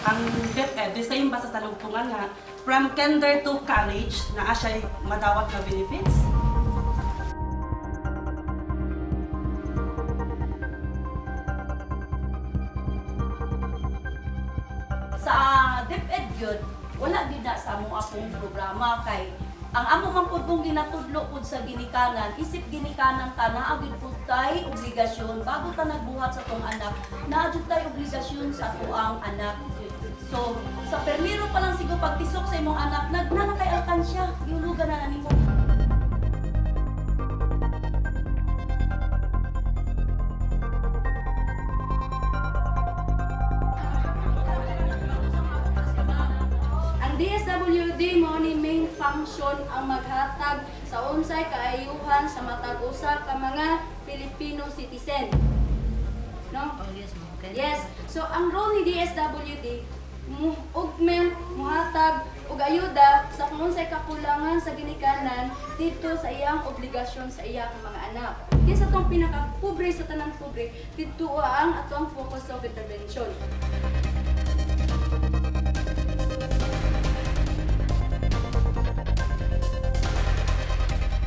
Ang DepEd, design ba sa talungtungan nga from kinder to college na siya madawat na benefits? Sa DepEd yun, wala gid na sa among akong programa kay ang amo man pud kung ginatudlo pud sa ginikanan, isip ginikanan ta naa gyud pud tay obligasyon bago ta nagbuhat sa tong anak, naa gyud tay obligasyon sa tuang anak. So, sa permiro pa lang siguro pagtisok sa imong anak, nagnanakay alkansya, giulugan na nimo. Ang DSWD mo ni main function ang maghatag sa unsay kaayuhan sa matag usa ka mga Filipino citizen. No? Oh, yes, ma'am. Okay. Yes. So ang role ni DSWD ugmen, muhatag og ayuda sa kung unsay kakulangan sa ginikanan dito sa iyang obligasyon sa iyang mga anak. Kinsa tong pinaka-pobre sa tanang pobre, dito ang atong focus of intervention.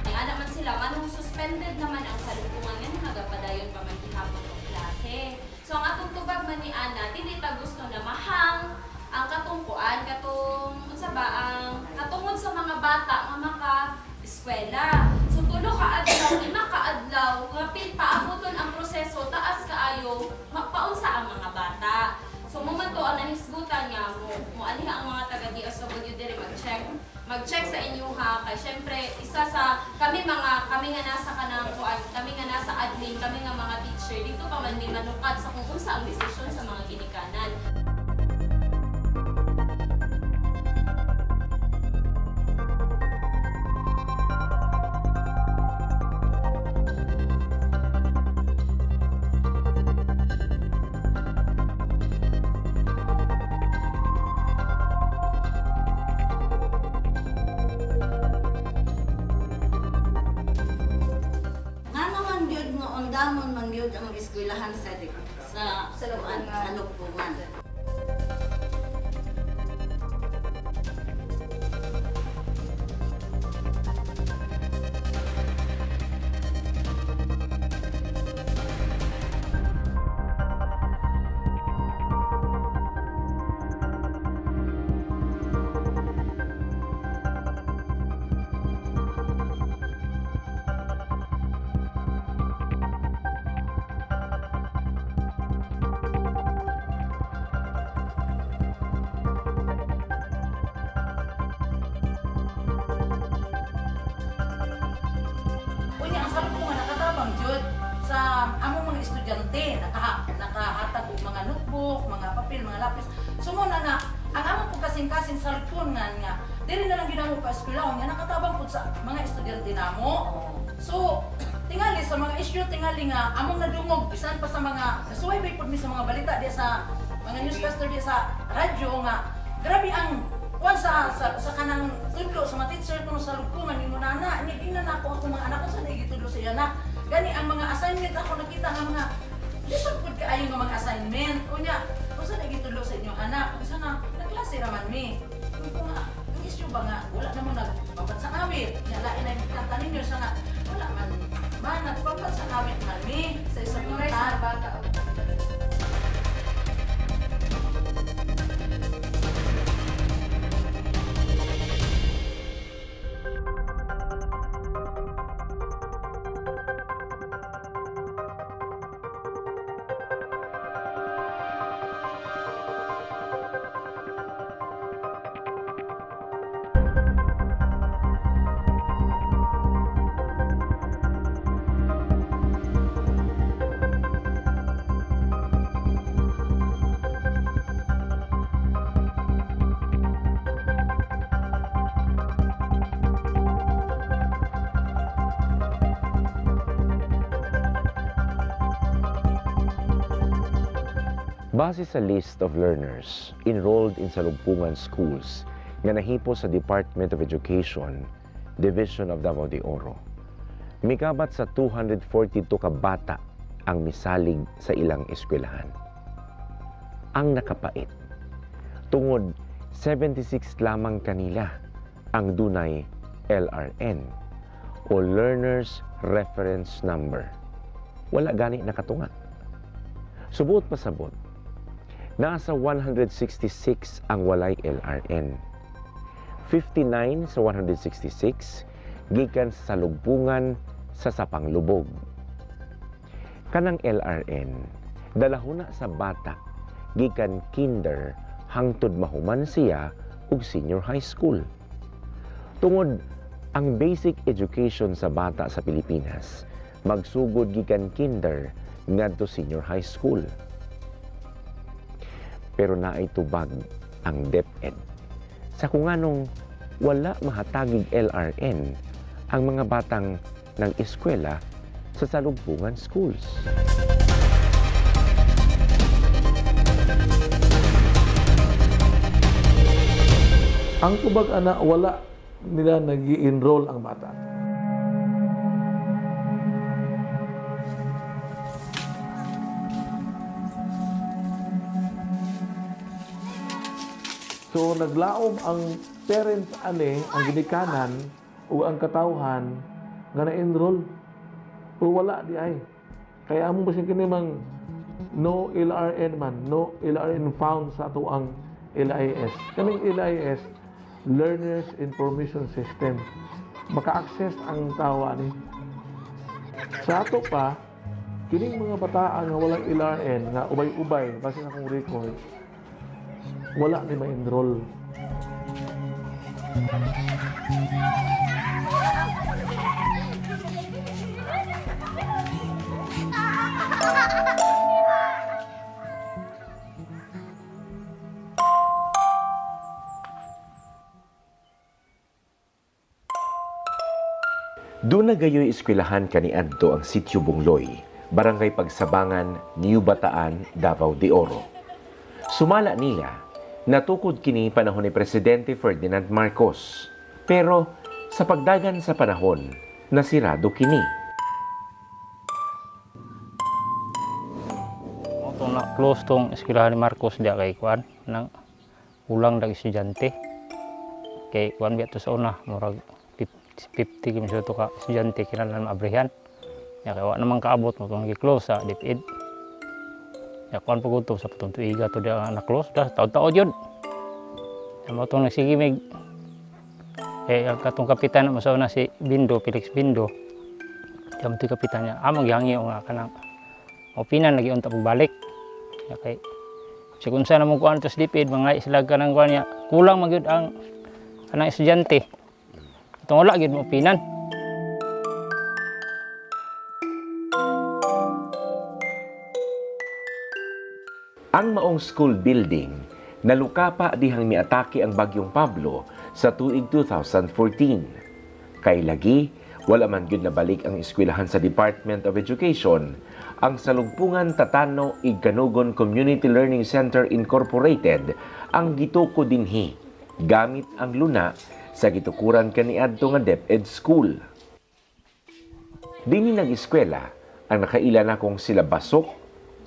Nga naman sila, manong suspended naman ang saluntungan nga nagapadayon pa man gihapon og klase. So ang atong tubag man ni Ana, dili ta gusto na mahang ang katungkuan katong unsa ba ang katungod sa mga bata nga maka-eskwela. So tulo ka adlaw, 5 ka adlaw, nga paaboton ang proseso taas kaayo mapaunsa ang mga bata. So momento ang nahisgutan nga mo aniha ang mga taga DSWD diri mag-check sa inyo ha kay syempre isa sa kami nga nasa kanang kuan, kami nga nasa admin, kami nga mga teacher dito pa man di manukat sa kung unsa ang desisyon sa mga ginikanan. Damon man yun ang eskwelahan sa lugpungan. tabang jud sa among mga estudyante nakahatag og mga notebook, mga papel, mga lapis. Sumo na nga ang among po kasing-kasing cellphone nga diri na lang gid amo pa eskwela nga nakatabang pud sa mga estudyante namo. So tingali sa mga issue tingali nga among nadungog bisan pa sa mga nasuwaybay pud mi sa mga balita di sa mga newscaster di sa radyo nga grabe ang kuan sa kanang tudlo sa mga teacher kuno sa lugpungan ni nana ni tingnan ako mga anak ko sa nagitudlo sa iya na gani ang mga assignment ako nakita nga mga lisod pud kaayo nga mga assignment unya unsa nagitudlo sa inyo anak bisa na nagklase raman mi ko nga ang issue ba nga wala na mo nagbabat sa awit nya lain na kanta ninyo sa nga wala man nagbabat sa awit man mi sa isang Memorize na bata. Base sa list of learners enrolled in Salugpungan schools nga nahipo sa Department of Education, Division of Davao de Oro, mikabat sa 242 ka bata ang misalig sa ilang eskwelahan. Ang nakapait, tungod 76 lamang kanila ang dunay LRN o Learners Reference Number. Wala gani nakatunga. Subot pa sabot, nasa 166 ang walay LRN. 59 sa 166 gikan sa salugpungan sa Sapanglubog. Kanang LRN dalahuna sa bata gikan kinder hangtod mahuman siya og senior high school. Tungod ang basic education sa bata sa Pilipinas magsugod gikan kinder ngadto senior high school. Pero naay tubag ang DepEd. Sa kung anong wala mahatagig LRN ang mga batang nag-eskwela sa Salugpungan schools. Ang tubag ana wala nila nag-i-enroll ang bata. So naglaom ang parents ani ang ginikanan o ang katawhan nga na-enroll. Pero wala di ay. Kaya among basin kini mang no LRN man, no LRN found sa ato ang LIS. Kaming LIS, Learners Information System. Maka-access ang tawa ni. Sa ato pa, kining mga bataan nga walang LRN nga ubay-ubay base na akong record, wala ni ma-enroll. Doon na gayoy eskwelahan kaniadto ang Sitio Bungloy, Barangay Pagsabangan, New Bataan, Davao de Oro. Sumala nila, natukod kini panahon ni Presidente Ferdinand Marcos. Pero sa pagdagan sa panahon, nasirado kini. Itong na-close tong eskwelahan ni Marcos diya kay Kuan, nang ulang dag estudyante. Kay Kuan biya to sa una, murag 50 kami sa ito ka estudyante kinalan maabrihan. Ya kaya wala namang kaabot mo itong nag-close sa DepEd. Ya kuan po ito sa patong tuiga ito diya na-close. Taon-taon yun. Ya mo itong nagsigimig. Ang katong kapitan na masauna si Bindo, Felix Bindo. Ya mo ito kapitan niya. Maghihangi o nga ka ng opinan, nag-iunta pagbalik. Ya kay kung saan namang kuhan ito sa DepEd, mga islag ka ng kuhan niya, kulang magyud ang kanang estudyante. Itong wala, gid mo opinan. Ang maong school building nalukapa dihang miatake ang bagyong Pablo sa tuig 2014. Kay lagi, wala man gyud nabalik ang eskwelahan sa Department of Education, ang Salugpungan Tatano Igkanugon Community Learning Center Incorporated ang gituko dinhi gamit ang luna sa gitukuran kaniadto nga DepEd School. Dinhi nag-eskwela ang nakaila na kong sila Basok,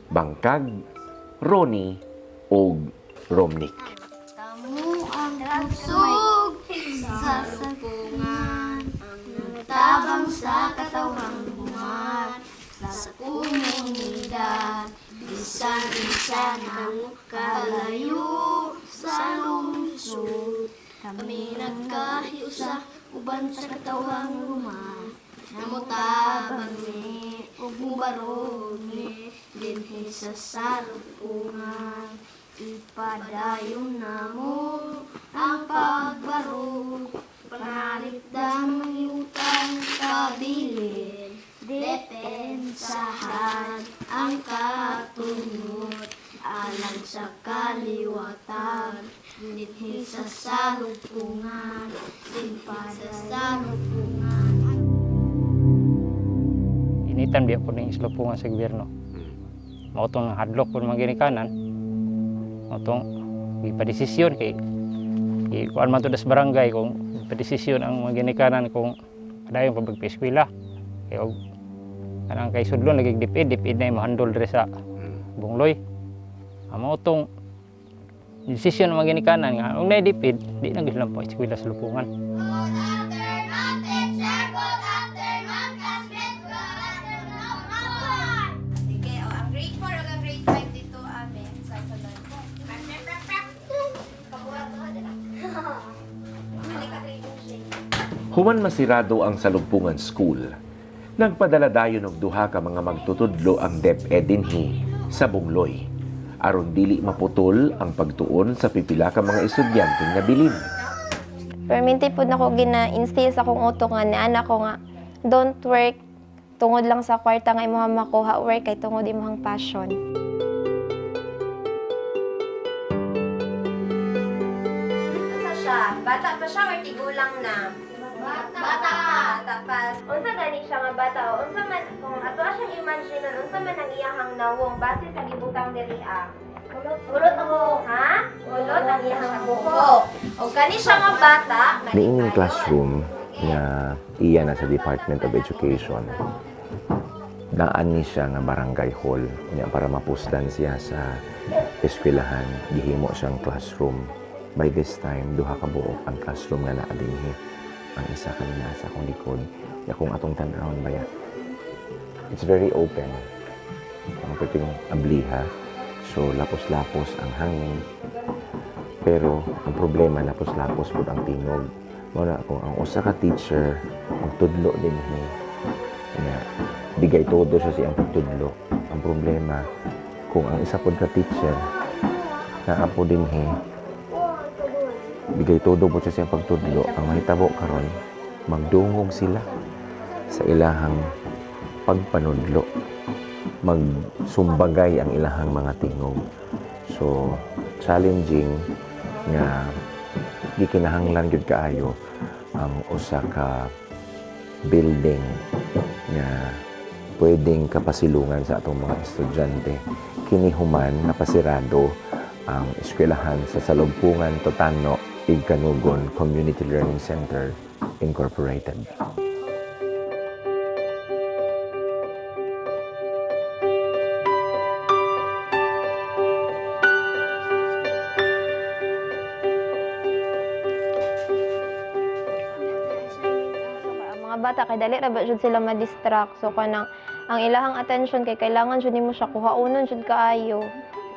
Bangkag, Ronnie ug Romnick. Tamo ang pusog sa sapungan, tabang sa katawang bumat, sa komunidad, bisan-bisan ang kalayo sa lungsod. Kami nagkahiusa, uban sa katawang bumat, namutabang ni, ug mubarog ni, dinhi sa salupungan. Ipadayon na mo ang pagbaro, panalipdan ng utang kabilin, depensahan ang katunod, alang sa kaliwatan, dinhi sa salupungan, ipada sa salupungan. Initan biya po ng islupungan sa gobyerno. Mautong hadlok po mga ginikanan. Mautong ipadesisyon kay kuan man to das barangay kung ipadesisyon ang mga ginikanan kung padayon pa pagpa-eskwela. Kay og kanang kay sudlon nagig DepEd na mahandol diri sa Bungloy. Mautong desisyon ng mga ginikanan nga ug nay DepEd di na gyud lang po eskwela sa Lupungan. Sige, ang grade 4 o ang grade 5 dito amin sa salon. Human masirado ang Salugpungan School, nagpadala dayon og duha ka mga magtutudlo ang DepEd dinhi sa Bungloy, aron dili maputol ang pagtuon sa pipila ka mga estudyanteng nabilin. Perminti po na ko gina-instill sa kong utok nga ni anak ko nga, don't work tungod lang sa kwarta nga imuhang makuha, work kay tungod imuhang passion. Unsa siya? Bata pa siya or tigulang na? Bata pa. Bata pa. Unsa gani siya nga bata o unsa man kung ato siyang imagine unsa man ang iyahang nawong base sa gibutang diri Ulot ang buhok, ha? Ulot ang iyahang buhok. O kani siya nga bata, Niining classroom nga iya na sa Department of Education. Daan ni siya nga barangay hall niya para mapusdan siya sa eskwelahan. Gihimo siyang classroom. By this time, duha ka buok ang classroom nga naa dinhi. Ang isa kanina sa akong likod, ya kung atong tan-awon baya. It's very open. Ang pwedeng abliha. So, lapos-lapos ang hangin. Pero, ang problema, lapos-lapos po ang tingog. Muna, kung ang usa ka teacher, magtudlo din niya. Bigay todo siya siyang pagtudlo. Ang problema, kung ang isa po ka teacher, naapo din bigay todo po siya siyang pagtudlo. Ang mahitabo karon, magdungog sila sa ilahang pagpanudlo. Magsumbagay ang ilahang mga tingog. So, challenging nga gikinahanglan gyud kaayo ang usa ka building nga pwedeng kapasilungan sa atong mga estudyante. Kini human napasirado ang eskwelahan sa Salugpungan Tatano Igkanugon Community Learning Center Incorporated. Bata kay dali ra ba jud sila ma-distract, so kanang ang ilahang attention kay kailangan jud nimo siya kuhaunon jud kaayo.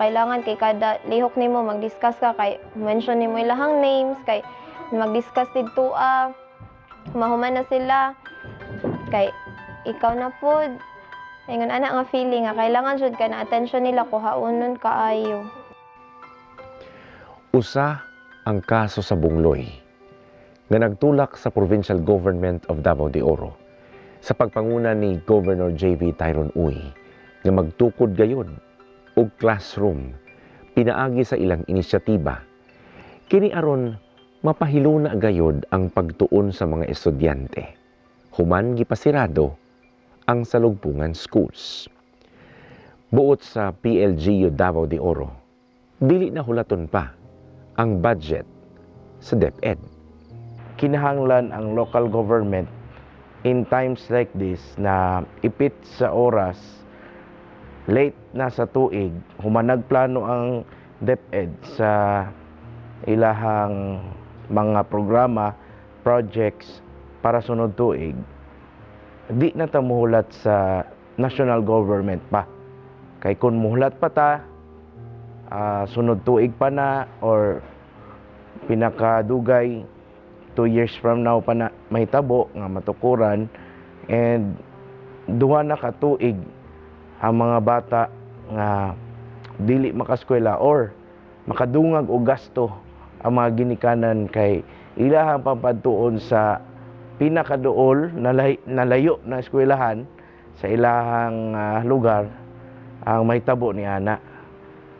Kailangan kay kada lihok nimo mag-discuss ka kay mention nimo ilahang names kay mag-discuss didto mahuman na sila kay ikaw na pod ingon ana nga feeling nga kailangan jud ka na attention nila kuhaunon kaayo. Usa ang kaso sa Bungloy nga nagtulak sa Provincial Government of Davao de Oro sa pagpanguna ni Governor J.V. Tyron Uy nga magtukod gayon og classroom pinaagi sa ilang inisyatiba. Kini aron mapahiluna gayod ang pagtuon sa mga estudyante. Human gipasirado ang Salugpungan Schools. Buot sa PLGU Davao de Oro, dili na hulaton pa ang budget sa DepEd. Kinahanglan ang local government in times like this na ipit sa oras, late na sa tuig, humanagplano ang DepEd sa ilahang mga programa, projects para sunod tuig. Di na ta muhulat sa national government pa. Kay kung muhulat pa ta, sunod tuig pa na or pinakadugay 2 years from now pa na mahitabo nga matukuran, and duha na ka tuig ang mga bata nga dili makaskwela or makadungag og gasto ang mga ginikanan kay ilahang pampadtuon sa pinakaduol nalayo na eskwelahan sa ilahang lugar ang mahitabo ni ana.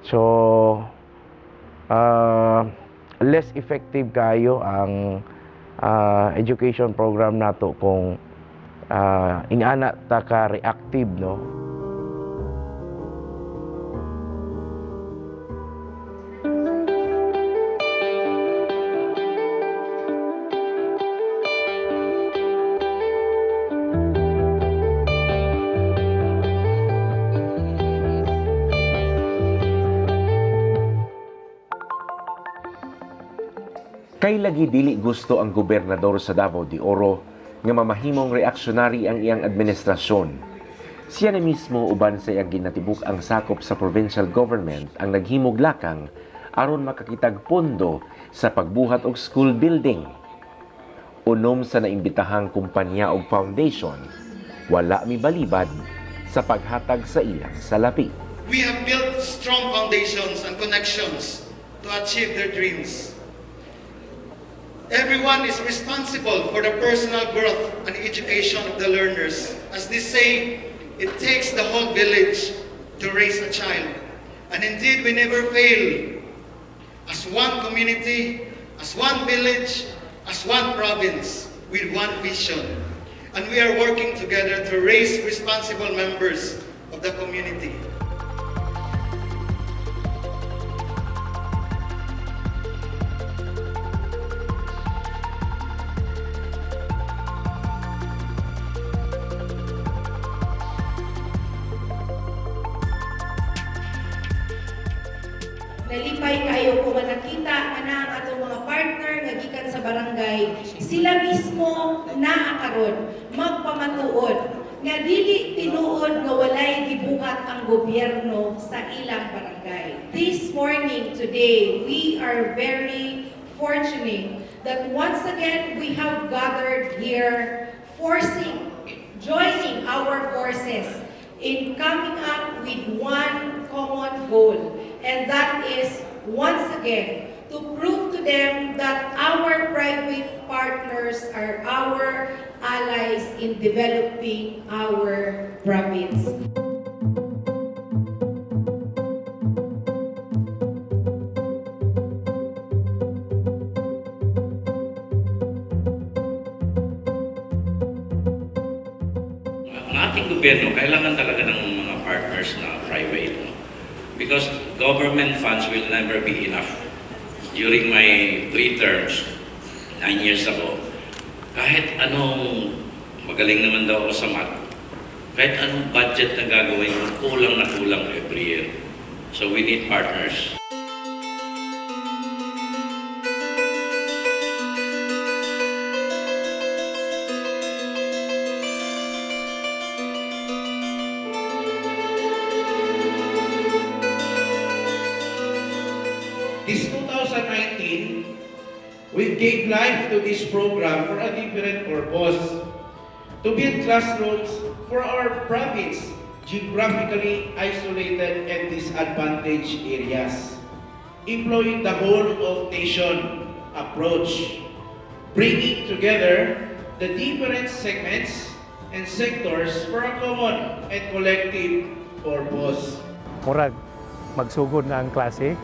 So less effective kayo ang education program nato kung ingana ta ka reactive, no? Kay lagi dili gusto ang gobernador sa Davao de Oro nga mamahimong reaksyonary ang iyang administrasyon. Siya na mismo uban sa iyang ginatibuk ang sakop sa provincial government ang naghimog lakang aron makakitag pondo sa pagbuhat og school building. Unom sa naimbitahang kumpanya og foundation, wala mibalibad sa paghatag sa ilang salapi. We have built strong foundations and connections to achieve their dreams. Everyone is responsible for the personal growth and education of the learners. As they say, it takes the whole village to raise a child. And indeed, we never fail. As one community, as one village, as one province, with one vision. And we are working together to raise responsible members of the community. Nalipay kayo kung nakita na ang atong mga partner nga gikan sa barangay, sila mismo naakaron magpamatuod nga dili tinuod nga walay gibuhat ang gobyerno sa ilang barangay. This morning, today, we are very fortunate that once again we have gathered here, joining our forces in coming up with one common goal. And that is, once again, to prove to them that our private partners are our allies in developing our province. Ang ating gobyerno, kailangan talaga ng mga partners na private. No? Because government funds will never be enough. During my 3 terms, 9 years ago, kahit anong, magaling naman daw ako sa math, kahit anong budget na gagawin mo, kulang na kulang every year. So we need partners. This 2019, we gave life to this program for a different purpose. To build classrooms for our province, geographically isolated and disadvantaged areas. Employing the whole of nation approach. Bringing together the different segments and sectors for a common and collective purpose. Murag magsugod na ang klase,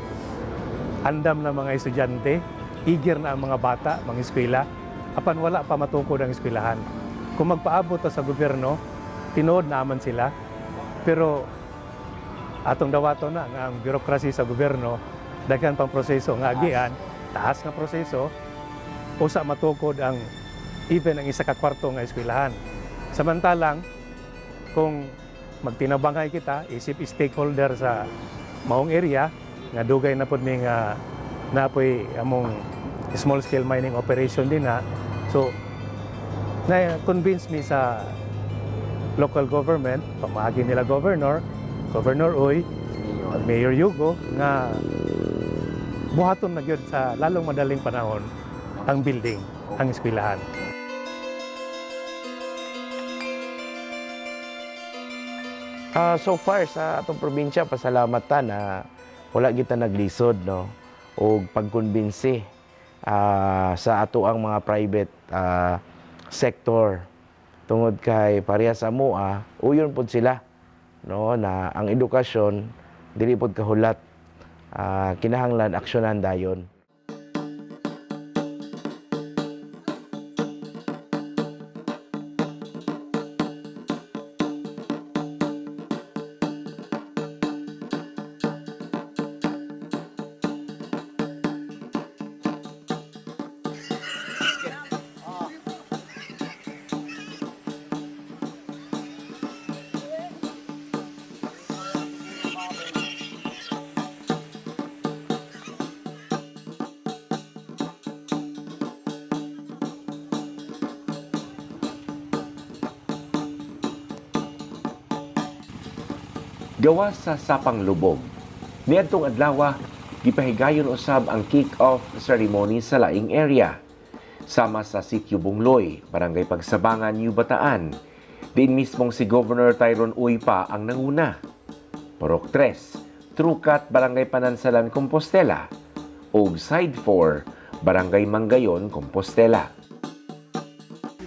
andam na mga estudyante, eager na ang mga bata, mga eskwela, apan wala pa matukod ang eskwelahan. Kung magpaabot sa gobyerno, tinood naman sila, pero atong dawato na nga ang birokrasi sa gobyerno, daghan pang proseso nga agian, taas nga proseso, usa matukod ang even ang isa ka kwarto nga eskwelahan. Samantalang, kung magtinabangay kita, isip stakeholder sa maong area, nga dugay na pod may nga napoy among small scale mining operation din na. So, na-convince me sa local government, pamagi nila Governor Uy, Mayor Yugo, nga buhaton na gyud sa lalong madaling panahon ang building, ang eskwelahan. So far sa atong probinsya, pasalamat ta na wala kita naglisod, no, o pagkonbinsi sa ato ang mga private sector tungod kay parehas sa mua, uyon pod sila, no, na ang edukasyon dili pod kahulat, kinahanglan aksyonan dayon. Gawa sa Sapang Lubog. Niadtong adlaw, gipahigayon usab ang kick-off ceremony sa laing area. Sama sa Sitio Bungloy, Barangay Pagsabangan, New Bataan. Diin mismong si Governor Tyrone Uy pa ang nanguna. Purok 3, Trukat, Barangay Panansalan, Compostela. ug Side 4, Barangay Manggayon, Compostela.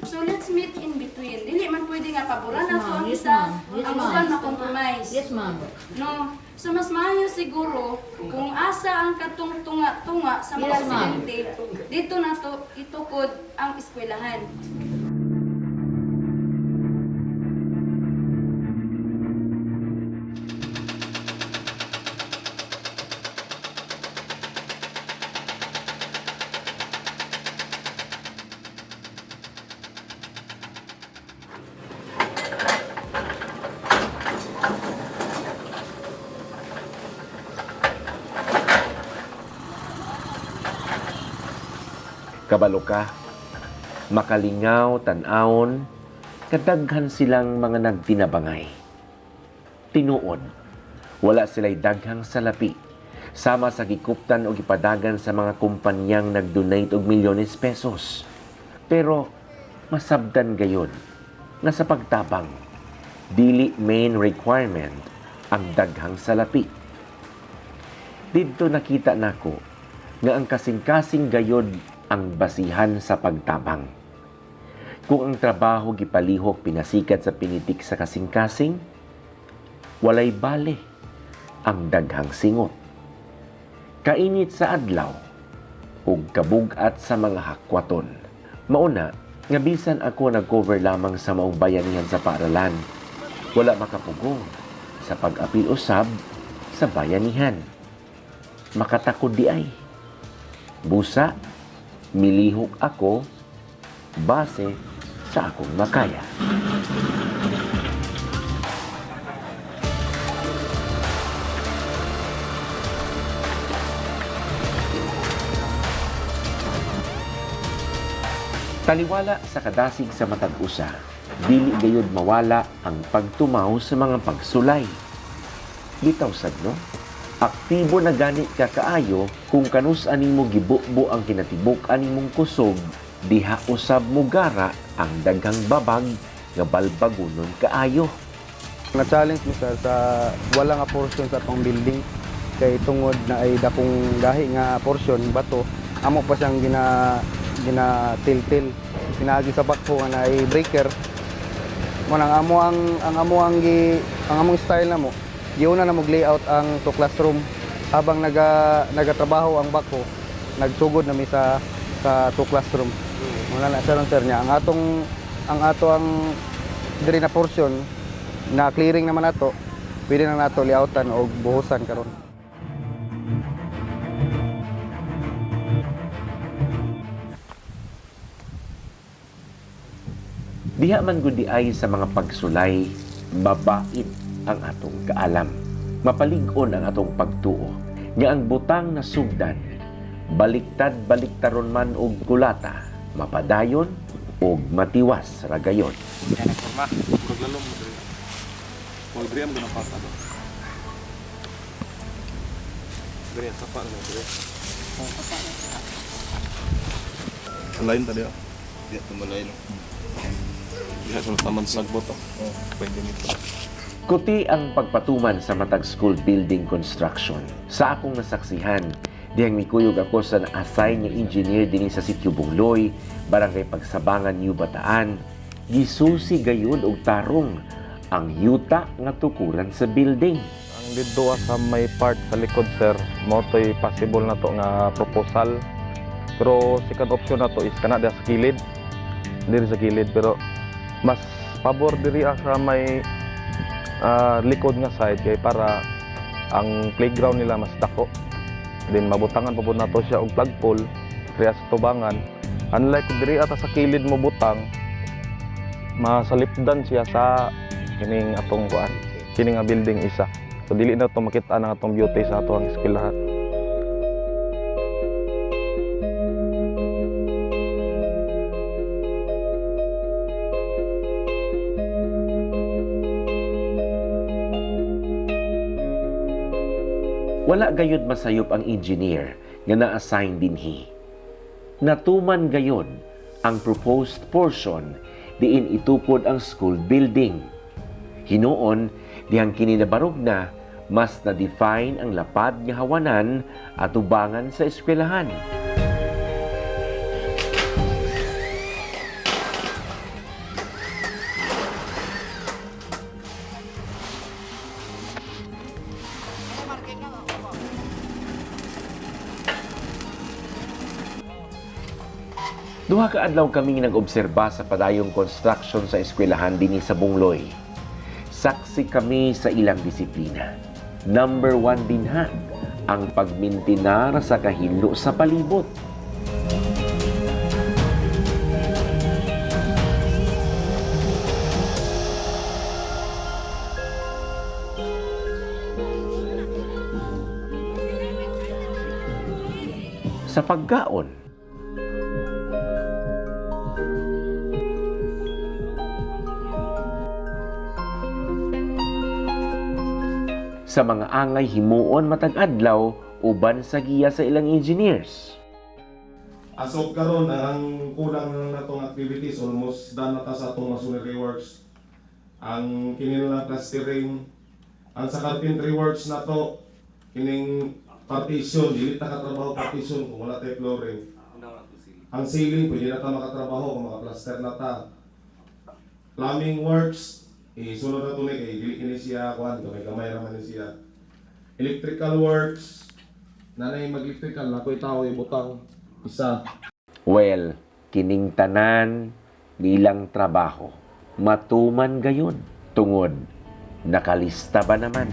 So let's meet in between. Dili man pwede nga paboran na so ang isa, ang uban ma-compromise. Yes, ma'am. No. So mas maayo siguro kung asa ang katong tunga-tunga sa mga estudyante, dito na to itukod ang eskwelahan. Kabalo ka, makalingaw, tan-awon, kadaghan silang mga nagtinabangay. Tinuod, wala sila'y daghang salapi, sama sa gikuptan o gipadagan sa mga kumpanyang nag-donate og milyones pesos. Pero masabdan gayon nga sa pagtabang, dili main requirement ang daghang salapi. Dito nakita nako nga ang kasing-kasing gayod ang basihan sa pagtabang. Kung ang trabaho gipalihok pinasikat sa pinitik sa kasing-kasing, walay bale ang daghang singot. Kainit sa adlaw ug kabugat sa mga hakwaton. Mauna, nga bisan ako nag-cover lamang sa maong bayanihan sa paaralan, wala makapugong sa pag-apil usab sa bayanihan. Makatakod di ay. Busa, milihok ako base sa akong makaya. Taliwala sa kadasig sa matag usa, dili gayud mawala ang pagtumaw sa mga pagsulay. Bitaw sad no? Aktibo na gani ka kaayo kung kanus animo gibubo ang kinatibuk animong kusog, diha usab mo gara ang daghang babag nga balbagunon kaayo. Na-challenge mo sir sa wala nga portion sa pang building kay tungod na ay dakong gahi nga portion bato amo pa siyang gina til-til pinagi sa bakho nga na ay breaker mo nang amo ang among style na mo giuna na mag-layout ang to classroom habang nagatrabaho ang bako, nagsugod na mi sa to classroom. Muna na sa sir niya ang atong diri na portion na clearing naman nato, pwede na nato layoutan o buhusan karon. Diha man gud ay sa mga pagsulay, mabait ang atong kaalam. Mapalig-on ang atong pagtuo. Nga ang butang na sugdan, baliktad-baliktaron man og kulata, mapadayon og matiwas ragayon. Lain tadi, dia tumalain. Dia sa taman sagbot. Pwede nito. Kuti ang pagpatuman sa matag school building construction. Sa akong nasaksihan, dihang mikuyog ako sa na-assign nga engineer dinhi sa Sitio Bungloy, Barangay Pagsabangan, New Bataan, gisusi gayud og tarong ang yuta nga tukuran sa building. Ang didto sa may part sa likod sir, mo to'y possible na to nga proposal. Pero second option na to is kana sa gilid. Diri sa gilid pero mas pabor diri sa may likod nga side kay para ang playground nila mas dako. Then mabutangan pa pud nato siya og flagpole kaya sa tubangan. Unlike diri ata sa kilid mo butang, masalipdan siya sa kining atong kuan, kining nga building isa. So dili na to makita ang atong beauty sa atong eskwelahan. Wala gayud masayop ang engineer nga na-assign dinhi. Natuman gayud ang proposed portion diin itukod ang school building. Hinuon dihang kini nabarog na mas na-define ang lapad nga hawanan at ubangan sa eskwelahan. Duha ka adlaw kaming nag-obserba sa padayong construction sa eskwelahan dinhi sa Bungloy. Saksi kami sa ilang disiplina. Number 1 dinhan ang pagmintinar sa kahilo sa palibot. Sa pagkaon, sa mga angay himuon matag adlaw uban sa giya sa ilang engineers. As of karon ang kulang natong activities almost done na ta sa atong masonry works. Ang kinilang plastering, ang sa carpentry works na to kining partition, dili ta katrabaho partition kung wala tay flooring. Ang ceiling pwede na ta makatrabaho kung maka-plaster na ta. Plumbing works, sunod na tunay kay dili kini siya kuan gamay ra man ni siya. Electrical works, nanay mag-electrical na ko'y tao ibutang isa. Well, kining tanan nilang trabaho matuman gayon tungod nakalista ba naman.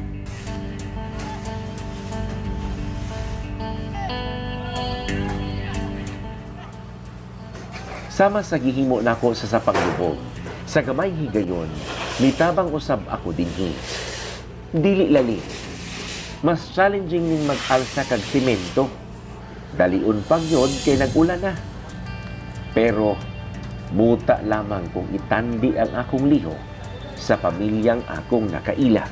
Sama sa gihimo nako sa sapanglubog, sa gamay higayon, mitabang usab ako dinhi. Dili lali. Mas challenging ning mag-alsa kag simento. Daliun pag yun kay nag-ulan na. Pero muta lamang kung itandi ang akong liho sa pamilyang akong nakaila.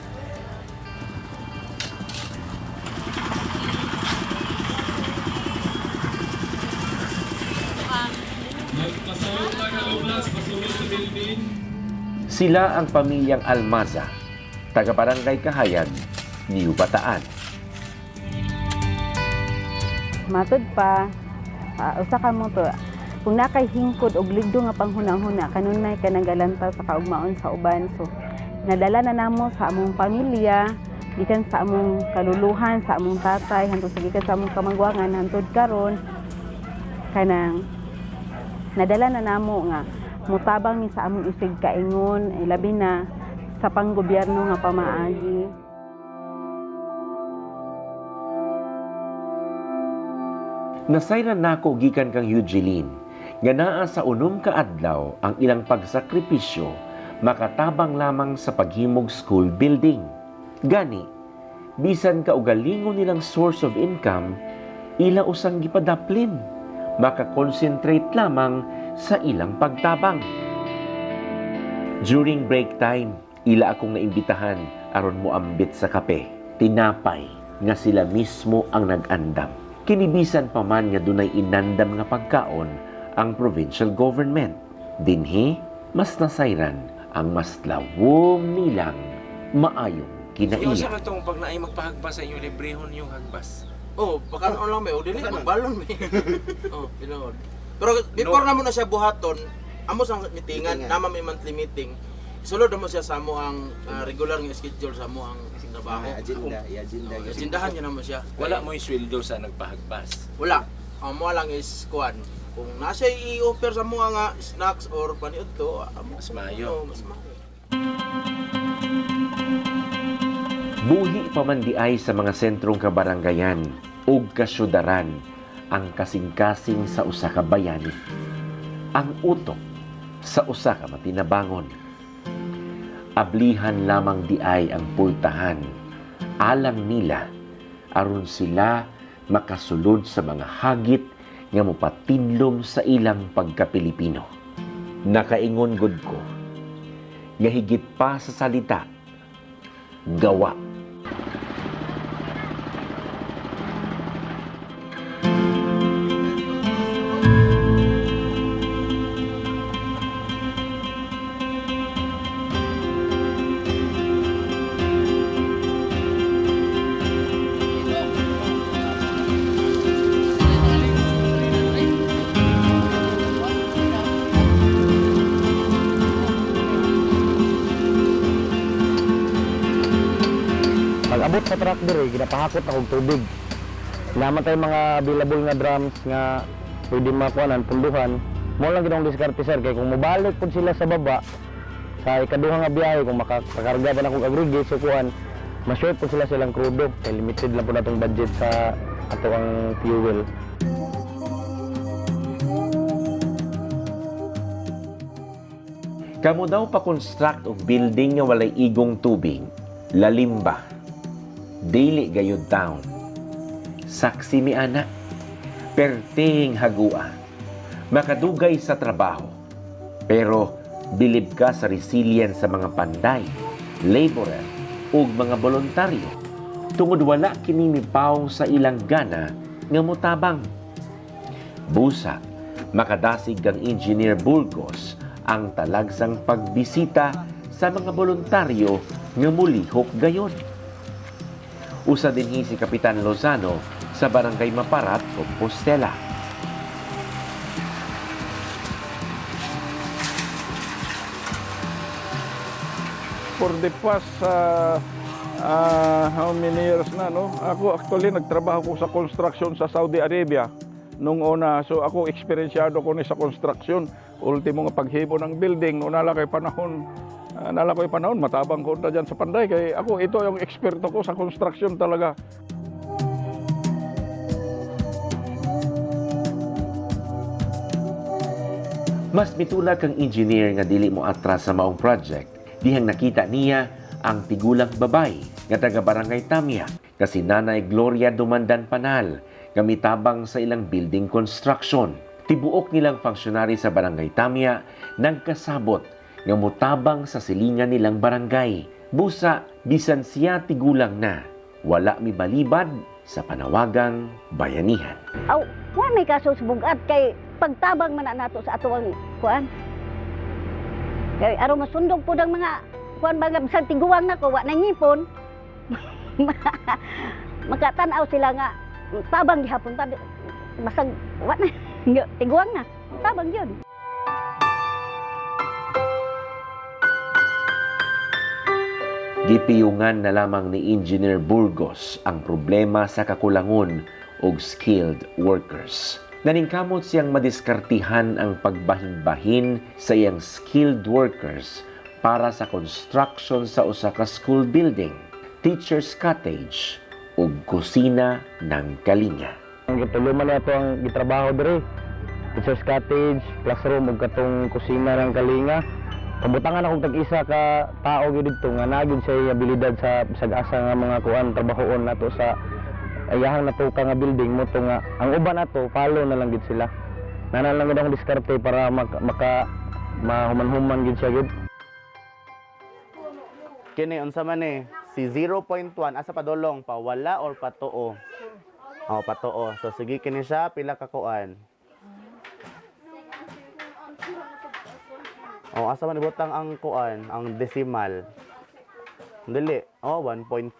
Sila ang pamilyang Almaza, taga-barangay Kahayag, New Bataan. Matod pa, usa ka mo to, kung nakay hingkod og ligdo nga panghunahuna, kanunay ka nagalantaw sa kaugmaon sa uban. So, nadala na namo sa among pamilya gikan sa among kaluluhan, sa among tatay, hantod sa gikan sa among kamangwangan, hantod karon kanang nadala na namo nga mutabang ni sa among isig kaingon, labi na sa panggobyerno nga pamaagi. Nasayran nako gikan kang Eugene, nga naa sa unom ka adlaw ang ilang pagsakripisyo makatabang lamang sa paghimog school building. Gani, bisan kaugalingon nilang source of income, ila usang gipadaplin, makakonsentrate lamang sa ilang pagtabang. During break time, ila akong naimbitahan aron mo ambit sa kape. Tinapay nga sila mismo ang nag-andam. Kinibisan pa man nga dunay inandam nga pagkaon ang provincial government. Dinhi, mas nasayran ang mas lawom nilang maayong kinaiya. Yung sa itong pag naay magpahagbas sa inyo, librehon yung hagbas. Oh, pagkaon lang may, o dili magbalon may. Oh, pinood. Pero before na mo na siya buhaton, amo sang meetingan, nama may monthly meeting. Sulod mo siya sa mo ang regular nga schedule sa mo ang trabaho. Agendahan niya naman siya. Wala mo yung sweldo sa nagpahagbas. Wala. Ang mo lang is kuan. Kung nasa i-offer sa mo nga snacks or paniud to, mas mayo. Mas mayo. Buhi pa man di ay sa mga sentrong kabarangayan ug kasyudaran ang kasing-kasing sa usa ka bayani. Ang utok sa usa ka matinabangon. Ablihan lamang di ay ang pultahan. Alang nila aron sila makasulod sa mga hagit nga mopatinlom sa ilang pagka-Pilipino. Nakaingon gud ko nga higit pa sa salita, gawa. Pag-abot sa truck diri, ginapahakot akong tubig. Naman tayo mga available nga drums nga pwede makuhanan, punduhan. Mo lang ginong diskarte sir, kay kung mabalik po sila sa baba, sa ikaduhang nga biyahe, kung makakarga pa na akong aggregate sa kuhan, ma-short po sila silang krudo. Kay limited lang po na itong budget sa ato ang fuel. Kamo daw pa-construct og building nga walay igong tubig, lalim ba? Dili gayud town. Saksi mi ana, perting hagua, makadugay sa trabaho. Pero bilib ka sa resilience sa mga panday, laborer, ug mga voluntaryo. Tungod wala kini mipaw sa ilang gana nga motabang. Busa, makadasig kang Engineer Burgos ang talagsang pagbisita sa mga voluntaryo nga mulihok gayon. Usa dinhi si Kapitan Lozano sa Barangay Maparat, Compostela. For the past how many years na, no? Ako actually nagtrabaho ko sa construction sa Saudi Arabia nung una. So ako eksperyensyado ko ni sa construction. Ultimo nga paghibo ng building, no, nalakay panahon, matabang ko na dyan sa panday. Kaya ako, ito yung eksperto ko sa construction talaga. Mas mitulag kang engineer nga dili mo atras sa maong project. Dihang nakita niya ang tigulang babay nga taga Barangay Tamya kasi Nanay Gloria Dumandan Panal nga mitabang sa ilang building construction. Tibuok nilang funksyonary sa Barangay Tamya nagkasabot nga mutabang sa silingan nilang barangay. Busa, bisan siya tigulang na, wala mi balibad sa panawagang bayanihan. Aw, wa may kaso sa bugat kay pagtabang man nato sa atuang kuan. Kay aron masundog po ng mga kuan mga bisag tiguang nako wa nangipon. Makatan-aw sila nga tabang gihapon ta basag wa na tiguang na. Tabang yun. Gipiyungan na lamang ni Engineer Burgos ang problema sa kakulangon og skilled workers. Naningkamot siyang madiskartihan ang pagbahin-bahin sa iyang skilled workers para sa construction sa usa ka school building, teacher's cottage ug kusina ng Kalinga. Ang gituluma na ito ang gitrabaho diri. Teacher's cottage, classroom ug katong kusina ng Kalinga. Kabutangan akong tag-isa ka tao gyud dito nga nagyud siya abilidad sa sag-asa nga mga kuan trabahoon nato sa ayahang nato ka nga building mo to nga ang uban nato follow na lang gid sila. Nanan lang gid akong diskarte para maka mahuman-human gid siya gid. Kini unsa man si 0.1 asa padulong pa wala or patuo? Oh, patuo. So sige kini siya pila ka kuan. Oh, asa man ibutang ang kuan, ang decimal. Dili. Oh, 1.3.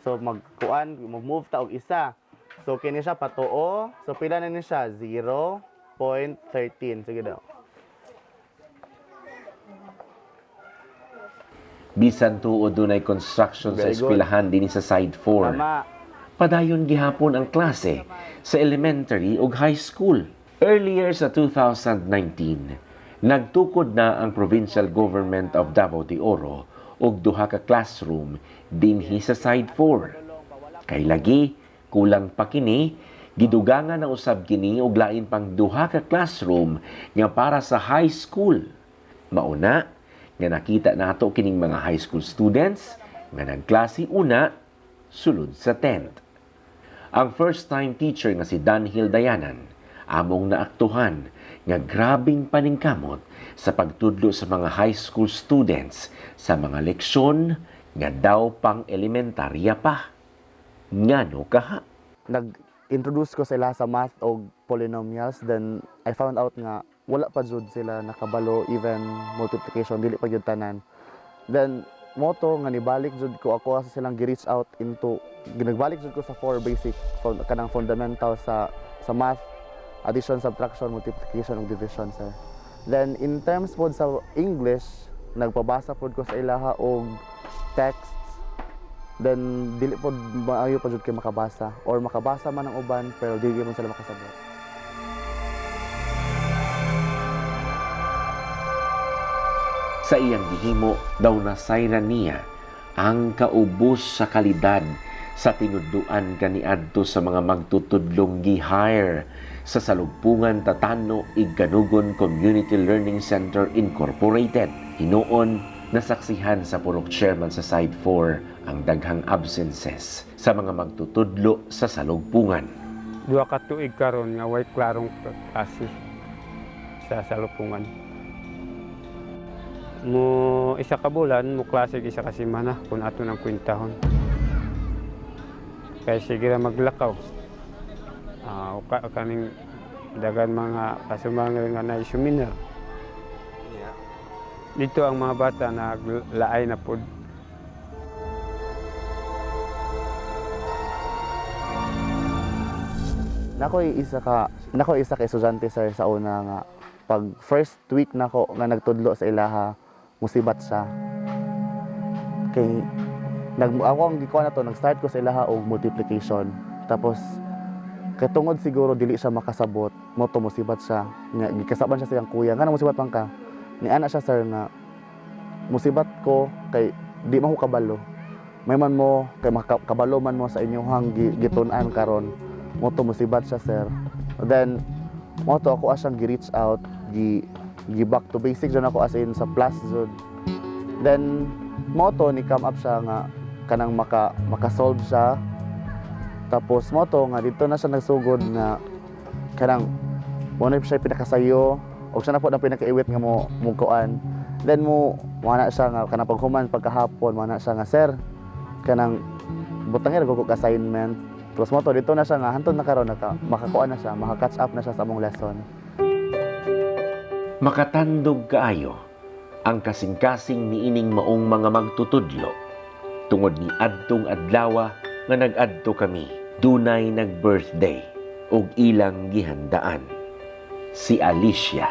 So magkuan, move ta og isa. So kini siya patuo. So pila na ni siya? 0.13. Sige daw. Bisan tuod dunay construction sa Very good. eskwelahan dinhi sa Side 4. Tama. Padayon gihapon ang klase sa elementary ug high school. Earlier sa 2019, nagtukod na ang Provincial Government of Davao de Oro og duha ka classroom dinhi sa Side 4. Kay lagi kulang pa kini, gidugangan na usab kini og lain pang duha ka classroom nga para sa high school. Mauna nga nakita nato kining mga high school students nga nagklase una sulod sa 10th. Ang first-time teacher nga si Danhill Dayanan among naaktuhan nga grabing paningkamot sa pagtudlo sa mga high school students sa mga leksyon nga daw pang elementarya pa. Ngano kaha? Nag-introduce ko sila sa math o polynomials, then I found out nga wala pa jud sila nakabalo even multiplication, dili pa jud tanan. Then moto nga nibalik jud ko ako sa silang gi-reach out into ginagbalik jud ko sa 4 basic kanang fundamental sa math, addition, subtraction, multiplication ug division, sir. Then in terms pod sa English, nagpabasa pod ko sa ilaha og texts. Then dili pod maayo pa jud kay makabasa or makabasa man ang uban pero dili man sila makasabot. Sa iyang gihimo daw nasayran niya ang kaubos sa kalidad sa tinudluan kaniadto sa mga magtutudlong gi-hire sa Salugpungan Tatano Iganugon Community Learning Center Incorporated. Hinuon nasaksihan sa purok chairman sa Side 4 ang daghang absences sa mga magtutudlo sa Salugpungan. Duha ka tuig karon nga way klarong klase sa Salugpungan. Mo isa ka bulan mo klase isa ka semana kun ato nang kwintahon. Kaya sige ra maglakaw. Kaning dagan mga kasumangal nga na seminar. Dito ang mga bata naglaay na pod. Nakoy isa ka estudyante, sir, sa una nga pag first week nako nga nagtudlo sa ilaha, musibat siya. Kay ako ang gikuha na to, nag-start ko sa ilaha og multiplication. Tapos kay tungod siguro dili siya makasabot, mo to musibat siya. Nga gikasaban siya sa iyang kuya. Nga musibat man ka. Ni ana siya, sir, nga musibat ko kay di man ko kabalo. May man mo kay makabalo man mo sa inyong gitun-an karon. Mo to musibat siya, sir. Then mo to ako asyang gi-reach out, gi back to basic jud ako as in sa plus jud. Then mo to ni come up siya nga kanang maka-solve siya. Tapos mo to nga dito na siya nagsugod nga kanang mo na siya pinakasayo o siya na po na pinakaiwit nga mo kuan. Then mo na siya nga kanang paghuman pagkahapon mo na siya nga, sir, kanang butangir ko assignment. Tapos mo to dito na siya nga hantod na karon makakuan na siya, maka-catch up na siya sa among lesson. Makatandog kaayo ang kasing-kasing niining maong mga magtutudlo tungod ni adtong adlaw nga nag-adto kami, dunay nag-birthday ug ilang gihandaan. Si Alicia.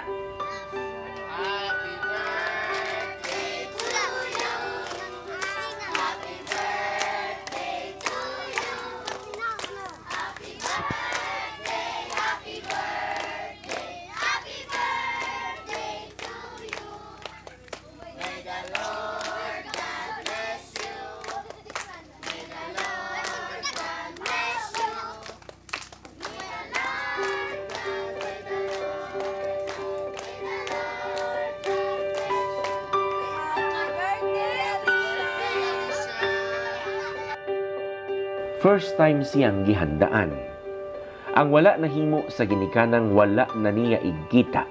First time siyang gihandaan. Ang wala nahimo sa ginikanan wala na niya igkita.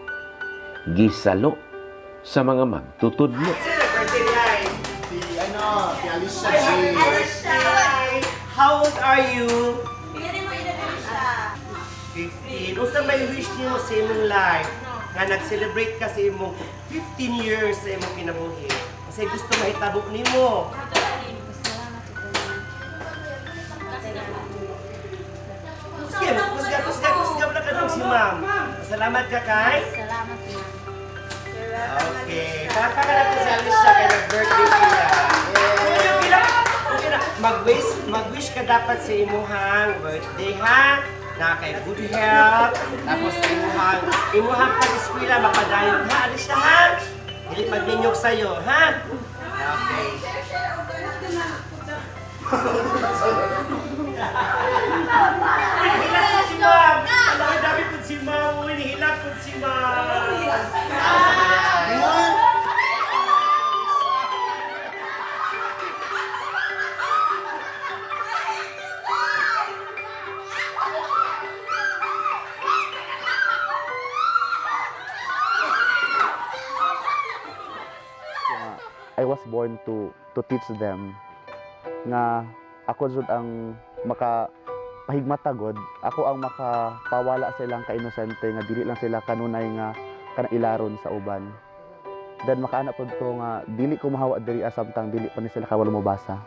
Gisalo sa mga magtutudlo. Si Alicia G. How old are you? 15. Unsa may wish niyo sa imong life? Nga nag-celebrate ka sa imong 15 years sa imong kinabuhi. Kasi gusto mahitabo nimo. Kusga na ka si ma'am. Salamat ka kay? Salamat na. Okay. Papa ka na to si Alicia kay nag-birthday siya. Okay na. Mag-wish ka dapat sa imuhang birthday ha. Na kay good health. Tapos imuhang pag-eskwela mapadayon ha. Alicia ha. Hindi pagninyog sa'yo ha. Okay. Hilap po si ma'am! Ang dami po si ma'am! Hilap po si ma'am! I was born to teach them nga ako jud ang makapahigmatagod, ako ang makapawala sa ilang kainosente nga dili lang sila kanunay nga kanailaron sa uban. Then makaana pod ko nga dili ko mahawa diri samtang dili pa ni sila kawalo mobasa.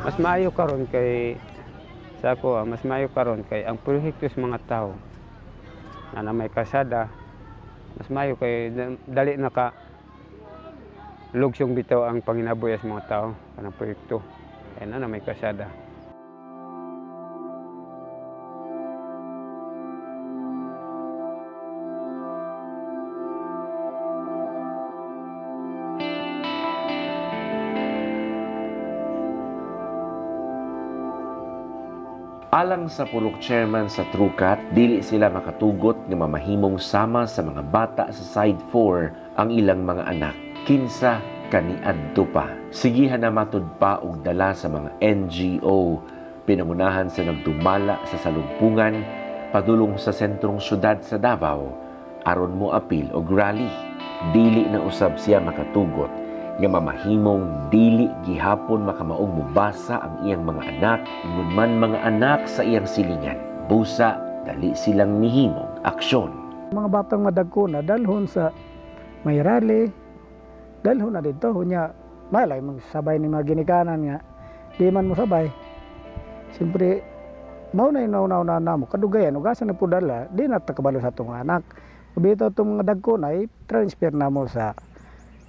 Mas maayo karon kay sa ako, mas maayo karon kay ang proyekto sa mga tao na may kasada, mas maayo kay dali naka lugsong bitaw ang panginabuhi sa mga tao kanang proyekto kay na may kasada. Alang sa pulok chairman sa Trucat, dili sila makatugot nga mamahimong sama sa mga bata sa side 4 ang ilang mga anak. Kinsa kaniadto pa. Sigihan na matud pa og dala sa mga NGO. Pinangunahan sa nagdumala sa salugpungan, padulong sa sentrong syudad sa Davao, aron mo apil og rally. Dili na usab siya makatugot nga mamahimong dili gihapon makamaong mubasa ang iyang mga anak, ingon man mga anak sa iyang silingan. Busa, dali silang nihimong aksyon. Mga batang madagko na dalhon sa may rally, dalhon na dito, hunya, malay magsabay ni mga ginikanan nga, di man mo sabay. Siyempre, maunay na mo, kadugayan, ugasan na po dala, di na takabalo sa itong anak. Kabito itong mga dagko na, transfer na mo sa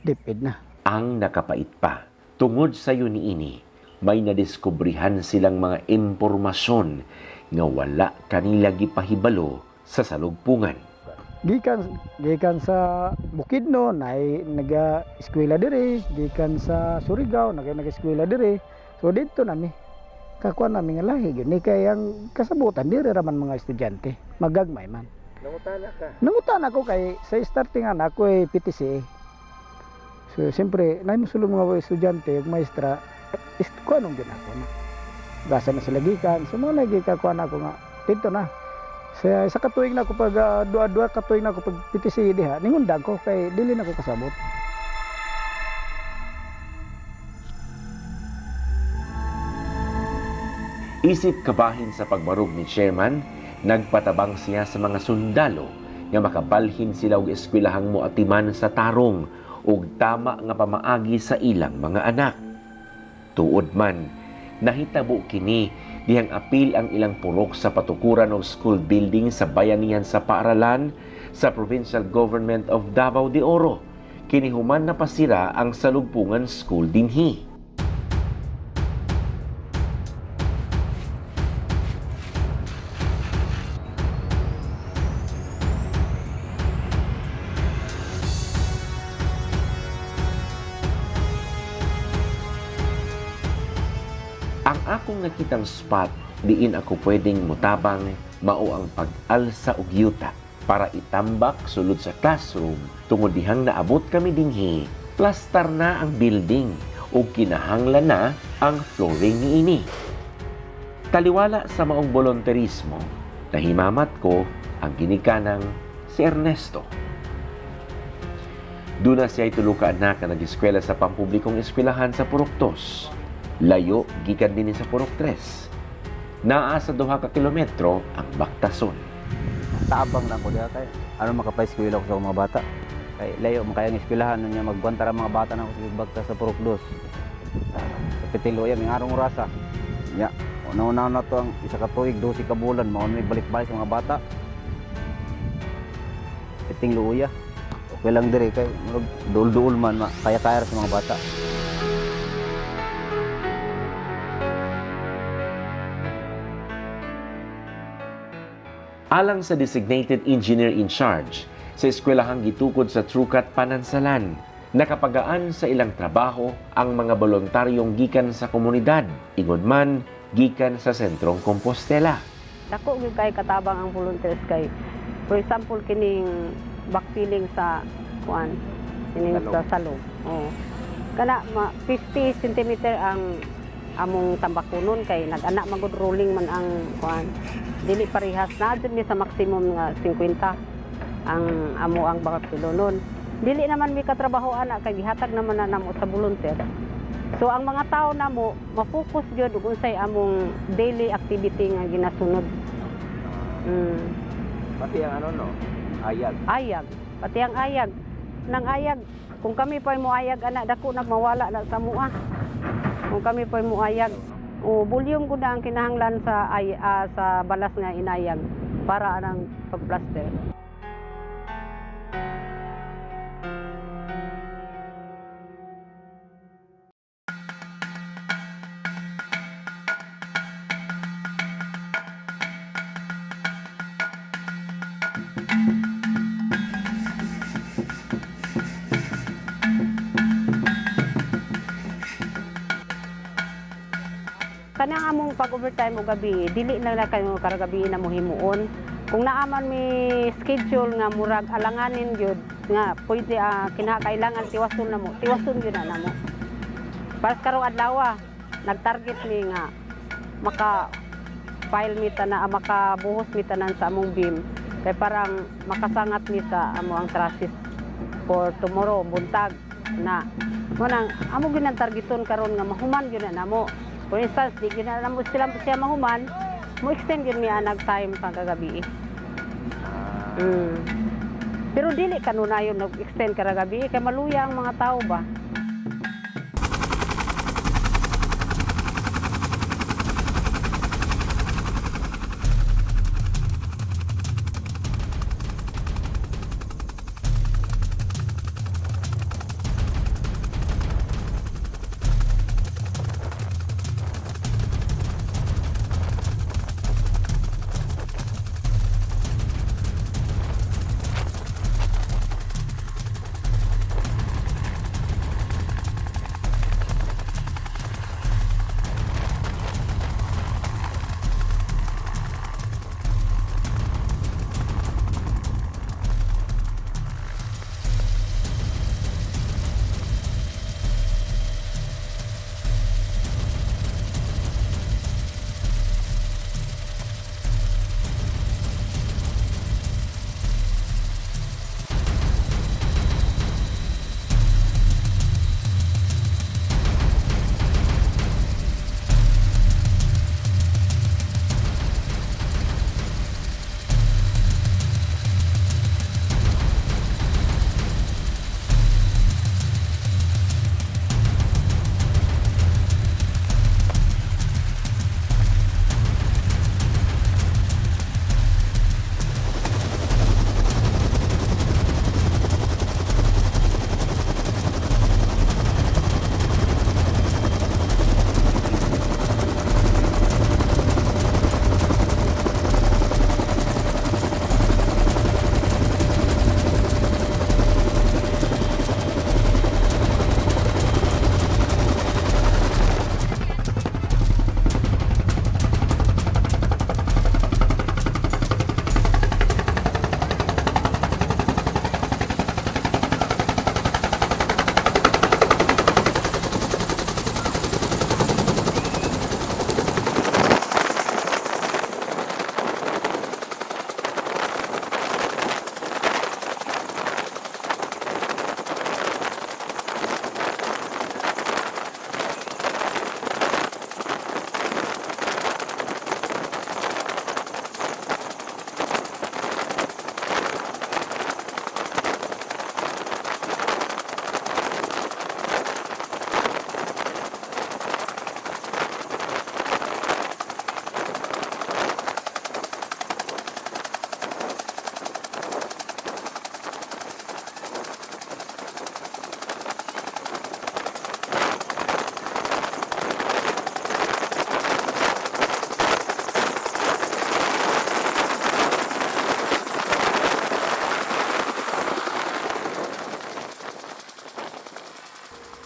DepEd na. Ang nakapait pa, tungod sa niini, may nadiskubrihan silang mga impormasyon nga wala kanila gipahibalo sa salugpungan. Gikan sa Bukidnon ay naga-eskwela diri, gikan sa Surigao naga-eskwela diri. So dito nami kakuan nami nga lahi gyud ni kay ang kasabutan diri raman mga estudyante, magagmay man. Nangutana ka? Nangutana ko kay sa startingan ako ay PTC. So siyempre nay mosulong mga estudyante ug maestra kuanong gyud ako na. Basa na sila gikan, so mga nagikakuan ako nga dito na. Sa katuig na ko pag dua katuig na ko pag PTC diha, ningundag ko kay dili na ko kasabot. Isip kabahin sa pagbarog ni chairman, nagpatabang siya sa mga sundalo nga makabalhin sila og eskwelahang moatiman sa tarong ug tama nga pamaagi sa ilang mga anak. Tuod man, nahitabo kini dihang apil ang ilang pulok sa patukuran og school building sa bayanihan sa paaralan sa Provincial Government of Davao de Oro. Kinihuman na pasira ang salugpungan school dinhi. Ang akong nakitang spot diin ako pwedeng mutabang mao ang pag-alsa og yuta para itambak sulod sa classroom tungod dihang naabot kami dinhi. Plastar na ang building o kinahanglan na ang flooring niini. Taliwala sa maong volunteerismo, nahimamat ko ang ginikanang si Ernesto. Duna siya tulo ka anak na nag-eskwela sa pampublikong eskwelahan sa Purok 2. Layo gikan din sa Purok 3. Naa sa 2 ka kilometro ang Bactason. Taabang lang ko diha kay ano makapay-eskwela ko sa mga bata. Kay layo makayang eskwelahan niya magguantar ang mga bata na ko sa Bacta sa Purok 2. Sa Petiloya may arong rasa. Ya, una na to ang isa ka tuig 12 ka bulan mao ni balik-balik sa mga bata. Piting luya. Okay lang dire kay duol-duol man kaya-kaya sa mga bata. Alang sa designated engineer in charge sa eskwelahang gitukod sa Trucat Panansalan, nakapagaan sa ilang trabaho ang mga voluntaryong gikan sa komunidad, ingod man gikan sa sentrong Compostela. Dako gyud kay katabang ang volunteers kay for example kining backfilling sa kuan kining sa salong. Oh. Kana 50 cm ang among tambakunon kay nag-ana magud rolling man ang kuan. Dili parehas na dun sa maximum nga 50 ang amo ang backfilonon. Dili naman mi katrabaho ana kay gihatag naman na namo sa volunteer. So ang mga tao namo ma-focus gyud ug unsay among daily activity nga ginasunod. Pati ang ano no, ayag. Ayag, pati ang ayag. Nang ayag, kung kami pa mo ayag ana dako nagmawala na sa mua. Kung kami pa mo ayag, o volume ko na ang kinahanglan sa sa balas nga inayag para anang pagplaster. Kanang among pag-overtime o gabi, dili na kayo karagabi na mo himuon. Kung naaman mi schedule nga murag alanganin gyud nga pwede kinakailangan tiwason na mo, tiwason gyud na namo. Para sa karong adlaw, nag-target mi nga maka file mi na makabuhos mi tanan sa among beam kay parang makasangat mi sa amo ang trusses for tomorrow buntag na. Mo nang amo gyud ang targeton karon nga mahuman gyud na namo. For instance, di ginala mo siya mahuman, mo extend yun niya nag-time pagkagabi. Pero dili kanunayon nag-extend karagabi, kay maluya ang mga tao ba?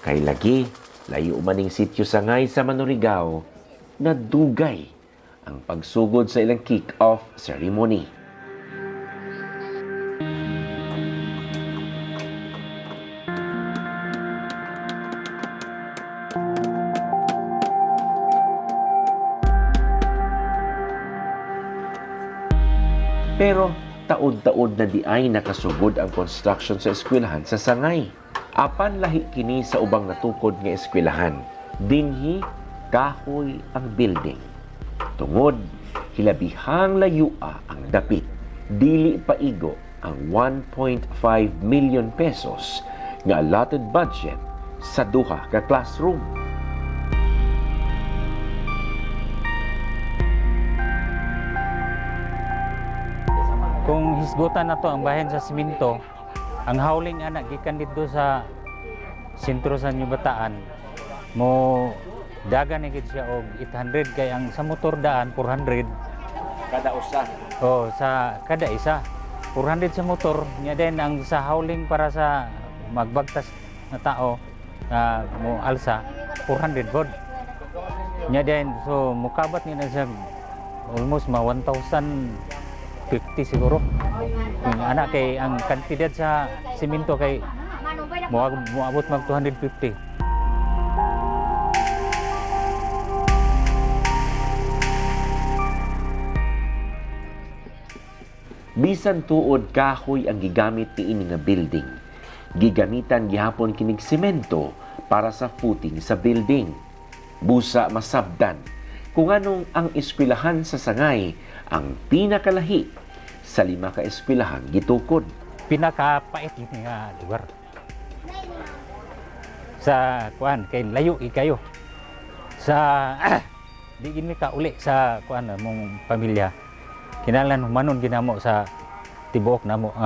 Kay lagi, layo maning sityo Sangay sa Manurigao, nadugay ang pagsugod sa ilang kick-off ceremony. Pero taon-taon na di ay nakasugod ang construction sa eskwelahan sa Sangay. Apan lahi kini sa ubang natukod nga eskwelahan. Dinhi kahoy ang building. Tungod hilabihang layua ang dapit. Dili paigo ang 1.5 million pesos nga allotted budget sa duha ka classroom. Kung hisgutan na to ang bahin sa siminto, ang howling anak gikan dito sa sentro sa New Bataan mo dagan ni gid siya og 800 kay ang sa motor daan 400 kada usa. Oh, sa kada isa 400 sa motor nya din ang sa howling para sa magbagtas na tao mo alsa 400 bod. Nya din so mukabat ni na siya almost 1,050 siguro. Yung anak kay ang kantidad sa simento kay moabot mag 250. Bisan tuod kahoy ang gigamit niini nga building. Gigamitan gihapon kinig semento para sa footing sa building. Busa masabdan kung anong ang eskwelahan sa Sangay ang pinakalahi sa 5 ka eskwelahan gitukod. Pinakapait ni nga lugar. Sa kuan kay layo kayo. Sa di gini ka uli sa kuan mong pamilya. Kinahanglan humanon ginamo sa tibuok namo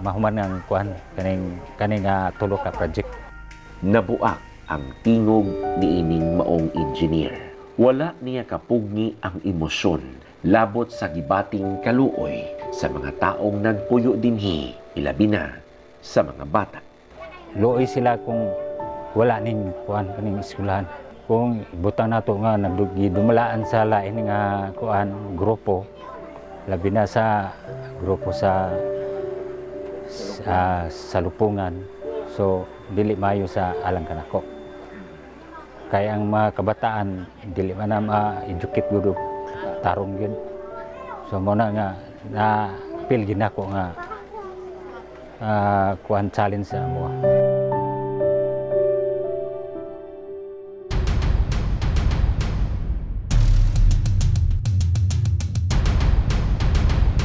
mahuman ang kuan kaning tulo ka project. Nabuak ang tingog niining maong engineer. Wala niya kapugni ang emosyon labot sa gibating kaluoy sa mga taong nagpuyo dinhi, ilabi na sa mga bata. Luoy sila kung wala ning kuan kaning eskwelahan. Kung ibutang nato nga nagdumalaan sa lain nga kuan grupo, labi na sa grupo sa salupungan, so dili mayo sa alang kanako. Kaya ang mga kabataan dili man na ma-educate gud tarong yun. So mo na nga na feel gid nako nga kuan challenge sa amo.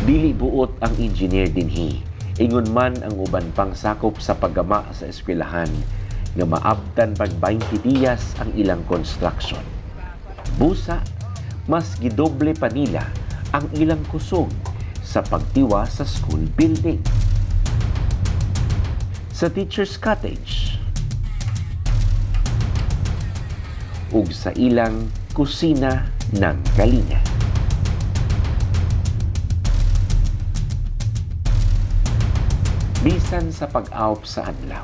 Dili buot ang engineer dinhi. Ingon man ang uban pang sakop sa paggama sa eskwelahan nga maabtan pag 20 diyas ang ilang construction. Busa, mas gidoble pa nila ang ilang kusog sa pagtiwa sa school building. Sa teacher's cottage ug sa ilang kusina ng kalinga. Bisan sa pag-awp sa adlaw,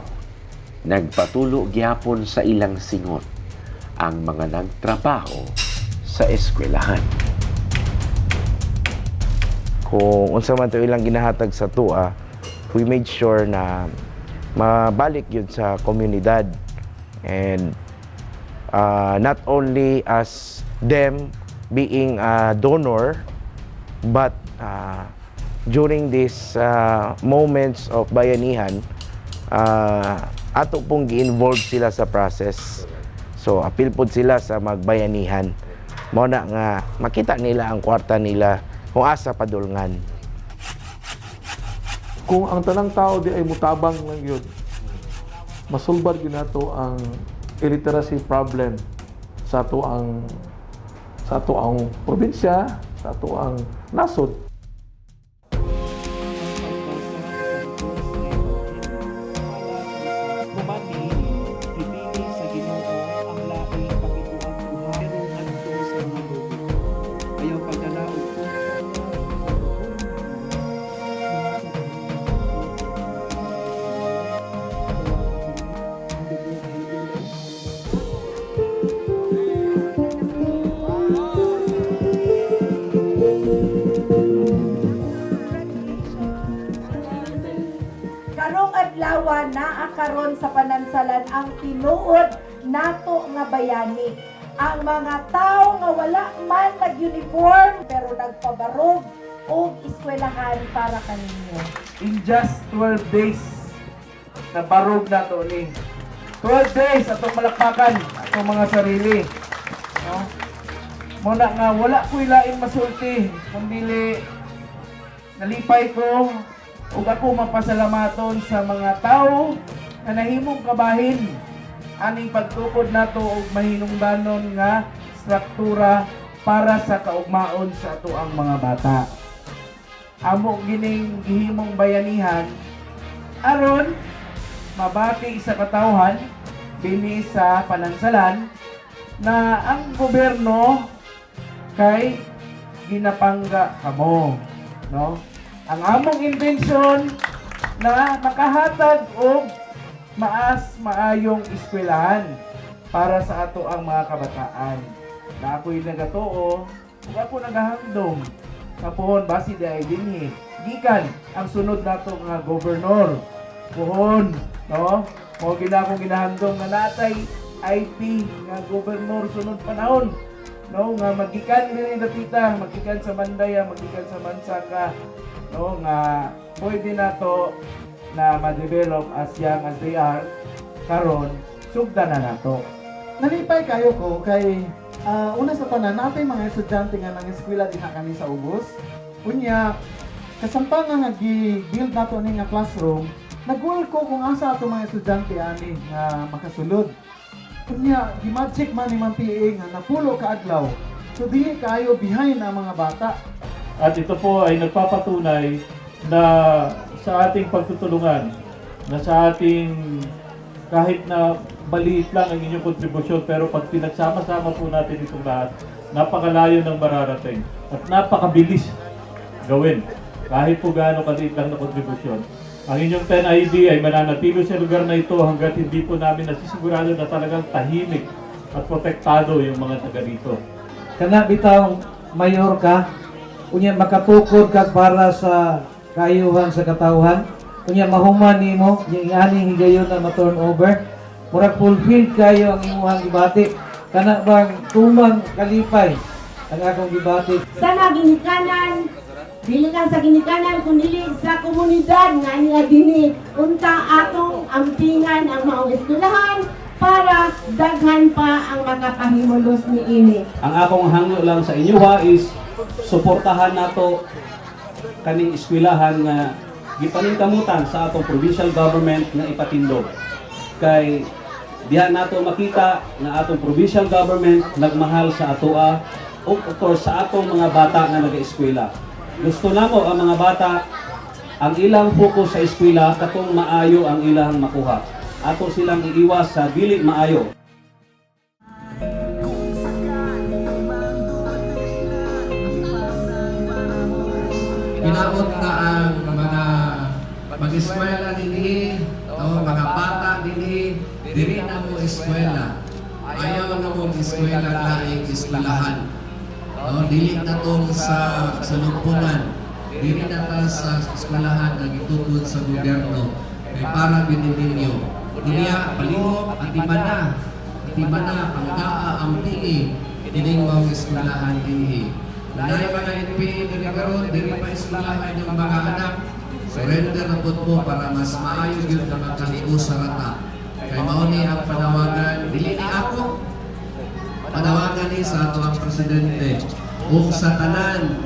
nagpatulo gyapon sa ilang singot ang mga nagtrabaho sa eskwelahan. Kung unsa man to ilang ginahatag sa tua, we made sure na mabalik yun sa komunidad. And not only as them being a donor, but during these moments of bayanihan, ato pong gi-involve sila sa process. So, apil po sila sa magbayanihan. Mao na nga makita nila ang kwarta nila kung asa padulngan. Kung ang tanang tao di ay mutabang lang yun, masulbar din nato ang illiteracy problem sa ato ang probinsya, sa ato ang nasod. karon sa Panansalan ang tinuod nato nga bayani. Ang mga tao nga wala man nag-uniform pero nagpabarog o eskwelahan para kaninyo. In just 12 days, nabarog na to ni. 12 days atong malakpakan atong mga sarili. No? Muna nga wala ko ilaing masulti kundi nalipay ko ug ako mapasalamaton sa mga tao na nahimong kabahin aning pagtukod nato og mahinungdanon nga struktura para sa kaugmaon sa ato ang mga bata. Amo gining gihimong bayanihan aron mabati sa katawhan bini sa Panansalan na ang gobyerno kay ginapangga kamo, no? Ang among intensyon na makahatag og maayong eskwelahan para sa ato ang mga kabataan. Na ako'y nagatuo, ug ako nagahangdom kapuhon basi di ay dinhi. Gikan ang sunod nato nga gobernador. Puhon, no? Mo akong ginahandom nga natay IT nga gobernador sunod panahon. No, nga magikan diri dapita, magikan sa Mandaya, magikan sa Mansaka. No, nga pwede nato na ma-develop as young as they are karon sugdan na nato. Nalipay kayo ko kay una sa tanan natay mga estudyante nga nang eskwela diha kami sa Ubos. Unya kasamtangan nga gi-build nato ni nga classroom, nagwal ko kung asa ato mga estudyante ani nga makasulod. Unya gi-magic man ni Ma'am PA nga napulo ka adlaw. So dili kayo behind ang mga bata. At ito po ay nagpapatunay na sa ating pagtutulungan, na sa ating kahit na maliit lang ang inyong kontribusyon, pero pag pinagsama-sama po natin itong lahat, napakalayo ng mararating at napakabilis gawin. Kahit po gaano kaliit lang na kontribusyon. Ang inyong 10ID ay mananatilo sa lugar na ito hanggat hindi po namin nasisigurado na talagang tahimik at protektado yung mga taga dito. Kana bitaw mayor ka, unya makatukod ka para sa kaayuhan sa katawhan, unya mahuman nimo yung aning higayon na ma-turn over, murag fulfilled kayo ang imuhang gibati. Kana bang tumang kalipay ang akong gibati. Sa ginikanan, dili lang sa ginikanan kundi sa komunidad nga niya dinhi unta atong ampingan ang maong eskwelahan para daghan pa ang makapahimulos niini. Ang akong hangyo lang sa inyo is suportahan nato kaning eskwelahan nga gipaningkamutan sa atong provincial government nga ipatindog. Kay diha nato makita nga atong provincial government nagmahal sa atoa ug of course sa atong mga bata nga naga-eskwela. Gusto namo ang mga bata ang ilang focus sa eskwela katong maayo ang ilang makuha. Ato silang iiwas sa dili maayo. Pinaot na ang mga mag-eskwela dinhi, mga bata dinhi, diri na mo eskwela. Ayaw na mo eskwela laing eskwelahan. Dili na tong sa lumpungan. Dili na ta sa eskwelahan na gitukod sa gobyerno. Kay para bininyo. Diniya palihok at imana panggaa ang pili dining mga eskwelahan dinhi. Nanay mga NPA diri karon diri pa eskwelahan yung mga anak. Surrender na pud mo para mas maayo gyud ka magkahigo sa rata. Kay mao ni ang panawagan dili ni ako. Panawagan ni sa ato ang presidente ug sa tanan,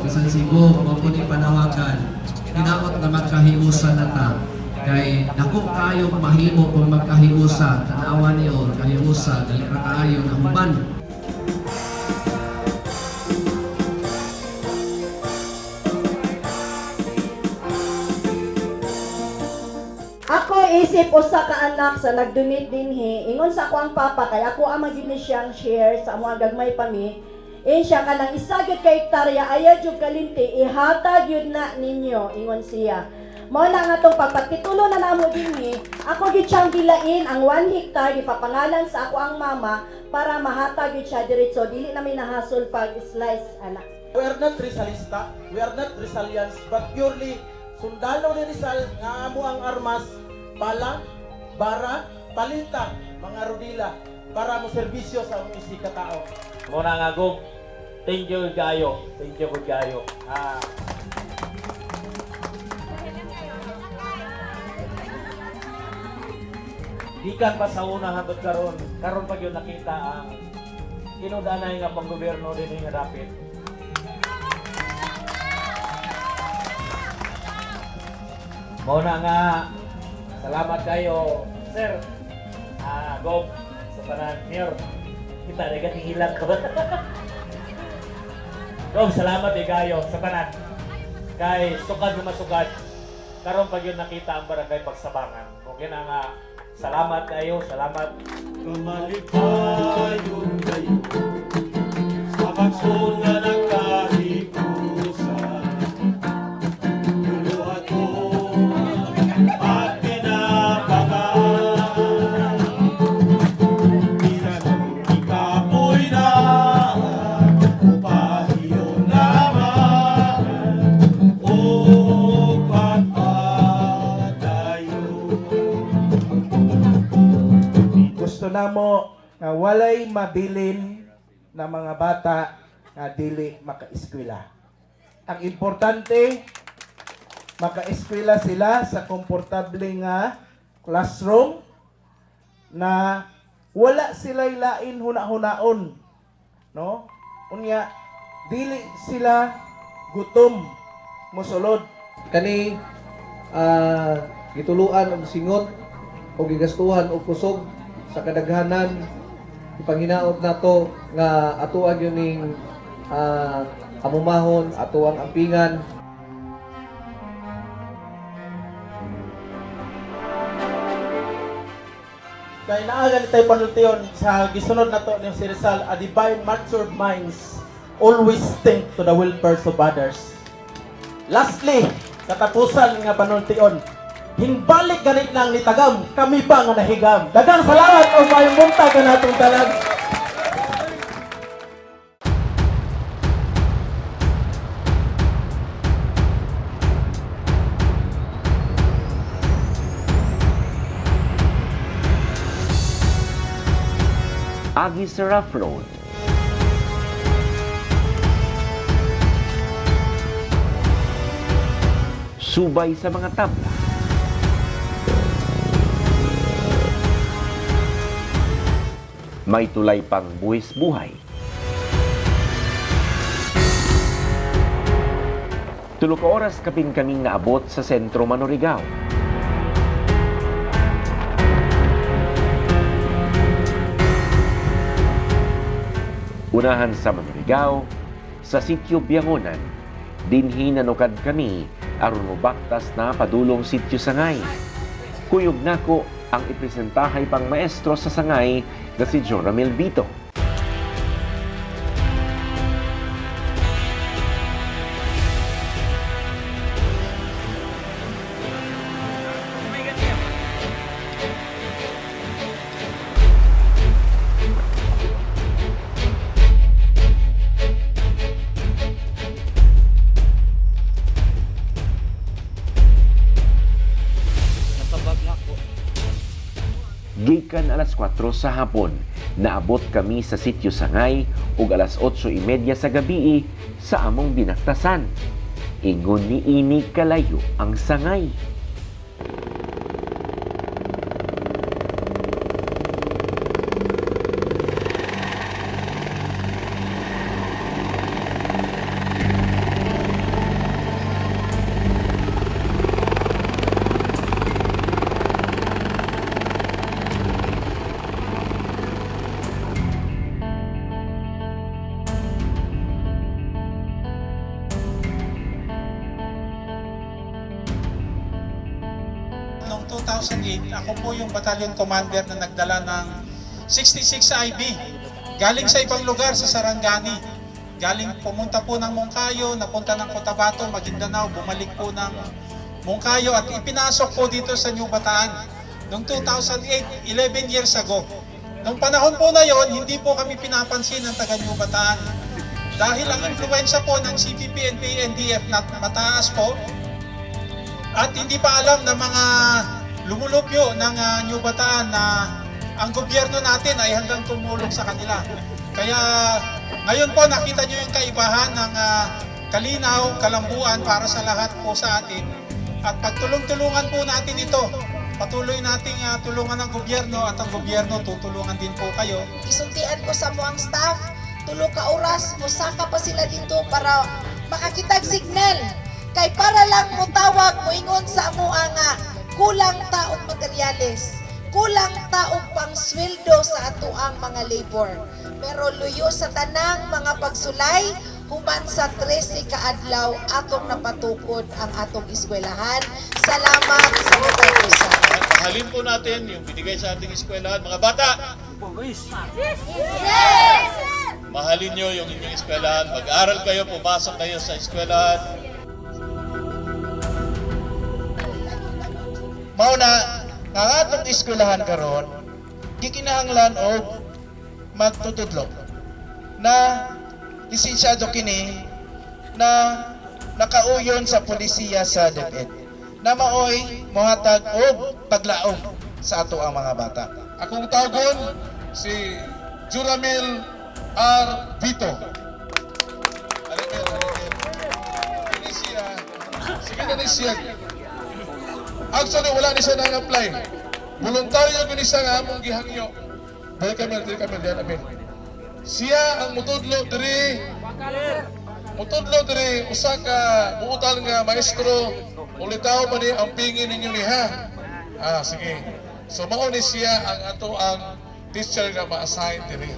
bisan Cebu mao ni panawagan. Hinaot na magkahiusa na ta. Kay dako kayo mahimo kung magkahiusa, tanawa niyo kahiusa dali ra kaayo na human. Ako isip usa ka anak sa nagdonate dinhi, ingon sa ako ang papa kay ako ang magini siyang share sa among gagmay pa mi. Siya kanang isa gyud ka hektarya aya jud kalinti ihatag yun na ninyo, ingon siya. Mao na nga tong pagpatitulo na namo dinhi, ako gyud siyang gilain ang 1 hectare gipapangalan sa ako ang mama para mahatag gyud siya diretso dili na may nahasol pag slice anak. We are not Rizalista, we are not Rizalians, but purely sundalo ni Rizal nga amo ang armas, bala, bara, palita, mga rodila, para mo serbisyo sa among isig ka tao. Muna nga Gob, thank you kayo. Thank you kayo. Gikan pa sa una hangtod karon pag yun nakita ang kinudanay nga panggobyerno din nga dapit. Muna nga, salamat kayo, sir. Gob, sa tanan, Mayor. Kita na katingilan ko. Gob, salamat kayo sa tanan. Kay sukad na masukad. Karon pag yun nakita ang barangay pagsabangan. Kung nga, salamat kayo, salamat. Kamalipayon kayo sa pagsuna ng kahikusan. Luluhat ko at pinapangan. Ikapoy na upahiyon naman o pagpadayon. Gusto namo nga walay mabilin na mga bata nga dili makaeskwela. Ang importante makaeskwela sila sa komportable nga classroom na wala sila'y lain huna-hunaon, no? Unya dili sila gutom mosulod. Kani gituluan og singot o gigastuhan og kusog sa kadaghanan ipanginaot nato nga atuan yun ning amumahon, atuang ampingan. Kaya naagan tayo panultiyon sa gisunod na to ng si Rizal, a divine matured minds always think to the welfare of others. Lastly, katapusan nga panultiyon, hinbalik ganit lang ni Tagam, kami ba nga nahigam. Dagang salamat o mayong buntag ka natong talag. Agi sa rough road. Subay sa mga tabla. May tulay pang buwis buhay. Tulo ka oras kapin kaming naabot sa sentro Manurigao. Unahan sa Manurigao, sa sitio Biangonan, dinhi nanukad kami aron mobaktas na padulong sitio Sangay. Kuyog nako ang ipresentahay pang maestro sa Sangay na si Joramel Vito. Gikan alas 4 sa hapon, naabot kami sa sitio Sangay ug alas 8:30 sa gabi sa among binaktasan. Ingon ni ini kalayo ang Sangay. Noong 2008, ako po yung battalion commander na nagdala ng 66 IB. Galing sa ibang lugar sa Sarangani. Galing pumunta po ng Moncayo, napunta ng Cotabato, Maguindanao, bumalik po ng Moncayo at ipinasok po dito sa New Bataan. Noong 2008, 11 years ago. Noong panahon po na yon, hindi po kami pinapansin ng taga New Bataan. Dahil ang influensya po ng CPP, NPA, NDF na mataas po, at hindi pa alam ng mga lumulupyo ng New Bataan na ang gobyerno natin ay handang tumulong sa kanila. Kaya ngayon po nakita nyo yung kaibahan ng kalinaw, kalambuan para sa lahat po sa atin. At pagtulong-tulungan po natin ito, patuloy nating tulungan ng gobyerno at ang gobyerno tutulungan din po kayo. Isultian ko sa muang staff, tulo ka oras, musaka pa sila dito para makakitag signal. Kay para lang mo tawag, moingon sa mua nga, kulang taong materyales, kulang taong pang sweldo sa atuang mga labor. Pero luyo sa tanang mga pagsulay, human sa 13 kaadlaw atong napatukod ang atong eskwelahan. Salamat sa pagkusa. Mahalin po natin yung binigay sa ating eskwelahan. Mga bata! Yes! Mahalin nyo yung inyong eskwelahan. Mag-aral kayo, pumasok kayo sa eskwelahan. Mauna, ang atong eskwelahan karon, gikinahanglan og magtutudlo na lisensyado kini na nakauyon sa polisiya sa DepEd na maoy mohatag og paglaom sa ato ang mga bata. Akong tawgon si Juramil R. Vito. Ini siya, sige na ni siya. Actually, wala ni siya nang-apply. Voluntaryo ko ni siya nga among gihangyo. Dili kami, diyan namin. Siya ang mutudlo diri usa ka muutal nga maestro ulitaw pa ni ang pingin ninyo niha. Sige. So mao ni siya ang ato ang teacher nga ma-assign diri.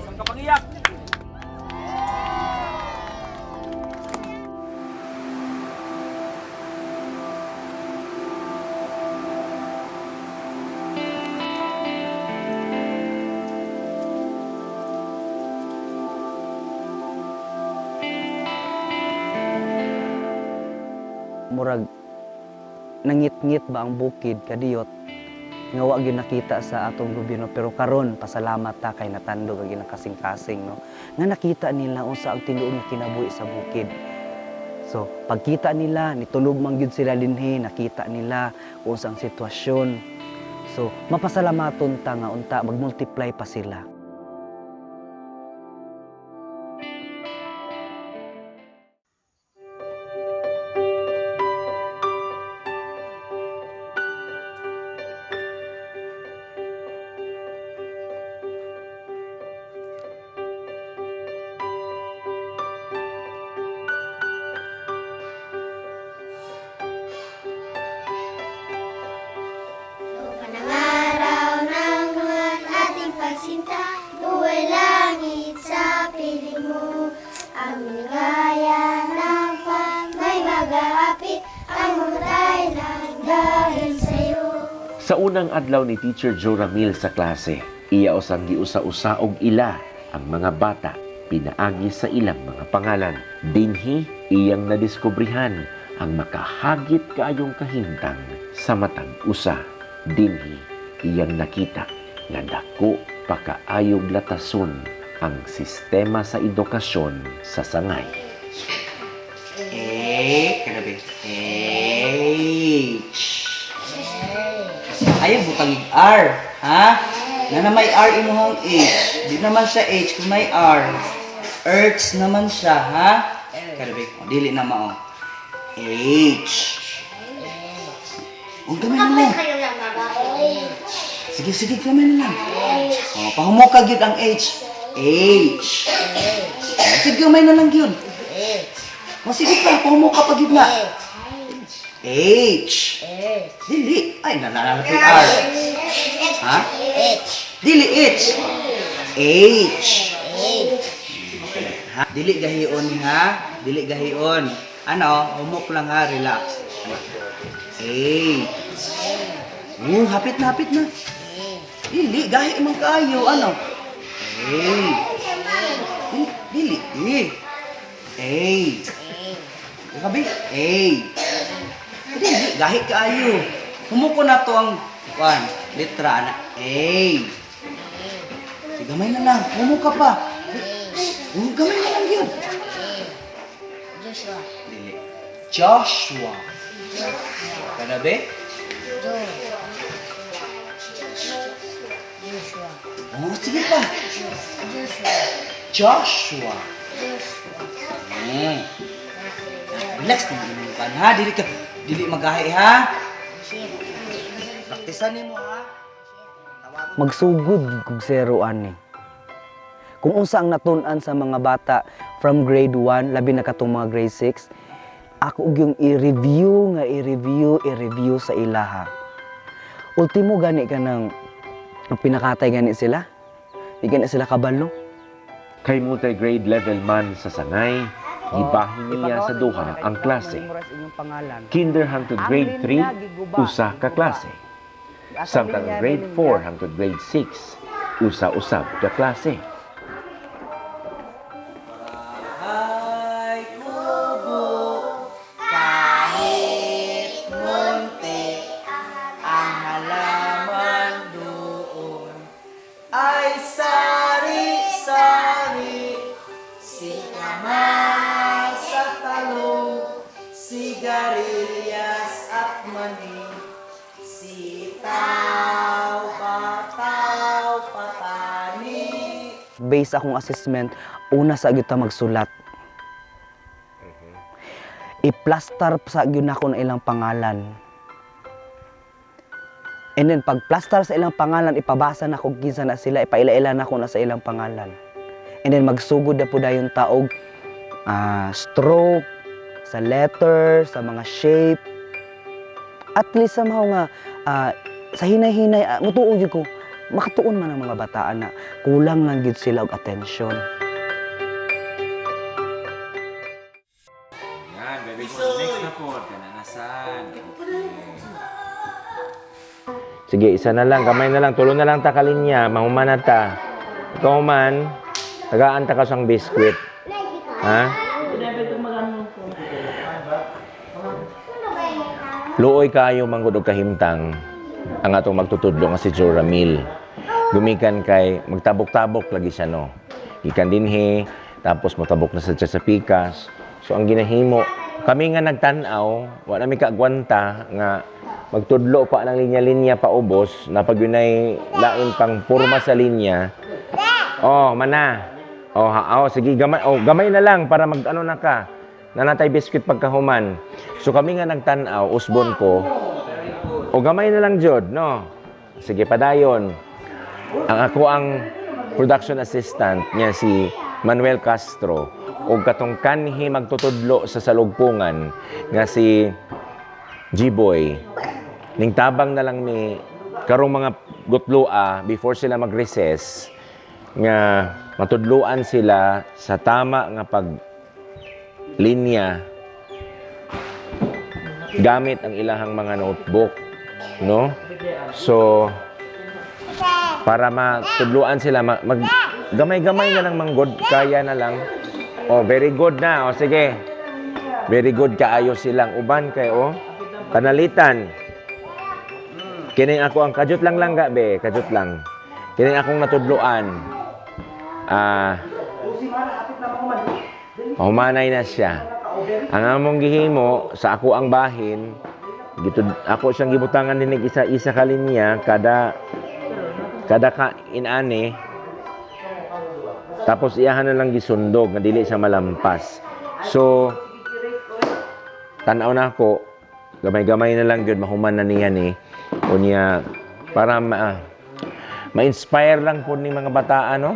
Murag nangit-ngit ba ang bukid kadiyot nga wa gyud nakita sa atong gobyerno, pero karon pasalamat ta kay natando kay nakasing-kasing no nga nakita nila unsa ang tinuod nga kinabuhi sa bukid. So pagkita nila nitulog man gyud sila dinhi, nakita nila unsa ang sitwasyon. So mapasalamaton ta nga unta magmultiply pa sila. Panangaraw ng buwan ating pagsinta, buhay langit sa piling mo. Ang ligaya ng may mag-aapit, ang mamatay lang dahil sa'yo. Sa unang adlaw ni Teacher Joramil sa klase, iya usang giusa-usa og ila ang mga bata, pinaagi sa ilang mga pangalan. Dinhi iyang nadiskubrihan ang makahagit kaayong kahimtang sa matag usa. Dinhi iyang nakita nga dako pa kaayog latason ang sistema sa edukasyon sa sangay. Kanabi. Ayaw butang R, ha? Na may R imuhang H. Di naman siya H kung may R. Earths naman siya, ha? Kanabi. Dili na mao. H. Huwag gamay na lang. Sige, gamay na lang. Pahumukag yun ang H. H. Sige, gamay na lang yun. Sige pa, pahumuka pag yun na. H. Dili. Ay, nananap yung R. Ha? Dili H. H. Ha? Dili gahion, ha? Dili gahion. Ano? Humuk lang ha, relax. Hapit na. Dili, gahi man kayo, ano? Dili. Kabi? Dili, gahi kayo. Humuko na to ang litra na. Gamay na lang, humuka pa. Gamay na lang yun. Dili. Joshua. Kanabi? Oh, sige pa. Joshua. Relax na yung kan ha. Dili magahi ha. Praktisan nimo ha. Magsugod kung zeroan ni. Kung unsa ang natun-an sa mga bata from grade 1, labi na katong mga grade 6, ako yung i-review sa ilaha. Ultimo gani ka ng pinakatay gani sila. Di gani sila kabalo. Kay multi-grade level man sa Sangay, gibahin niya sa duha ang klase. Kinder hangtod grade 3, usa ka klase. Samtang grade 4 hangtod grade 6, usa-usab ka klase. Ay kubo, kahit munti, ang halaman doon ay sari-sari. Si kama sa talong, sigarilyas at mani, sitaw, pataw, patani. Based akong assessment, una sa gyud ta magsulat. I-plaster sa gyud nako ng ilang pangalan. And then pag plaster sa ilang pangalan, ipabasa na ko kinsa na sila, ipaila-ila na ko na sa ilang pangalan. And then magsugod na po dayon taog stroke, sa letter, sa mga shape. At least somehow nga sa hinay-hinay mutuo gyud ko makatuon man ang mga bataan na kulang lang gyud sila og atensyon. Yan, very good. Next na po, kananasan. Sige, isa na lang, kamay na lang, tulo na lang ta kalinya, mahuman na ta. Ikaw man, tagaan ta ka sang biskwit. Ha? Luoy kayo manggod og kahimtang ang atong magtutudlo nga si Joe Ramil. Gumikan kay magtabok-tabok lagi siya no. Ikan dinhi tapos motabok na sa pikas. So ang ginahimo, kami nga nagtan-aw, wa na mi kaagwanta nga magtudlo pa ng linya-linya pa ubos na pag yunay lain pang porma sa linya. Oh, mana. Oh, sige gamay na lang para mag-ano na ka. Nanatay biskwit pagkahuman. So kami nga nagtan-aw, usbon ko. O gamay na lang jud, no. Sige padayon. Ang production assistant niya si Manuel Castro ug katong kanhi magtutudlo sa salugpungan nga si G-Boy. Ning tabang na lang ni karong mga gutlua before sila mag-recess nga matudluan sila sa tama nga paglinya gamit ang ilahang mga notebook, no? So para matudluan sila gamay-gamay na lang manggod, kaya na lang. Oh, very good na. Oh, sige. Very good kaayo silang uban kay kanalitan. Kining ako ang kajut lang gabi, kajut lang. Kining akong natudluan. Mahumanay na siya. Ang among gihimo sa ako ang bahin, ako siyang gibutangan dinig isa-isa ka linya kada ka inani. Tapos iyahan na lang gisundog nga dili siya malampas. So tan-aw na ako, gamay-gamay na lang gyud mahuman na niya ni unya para ma-inspire lang po ni mga bataan, no?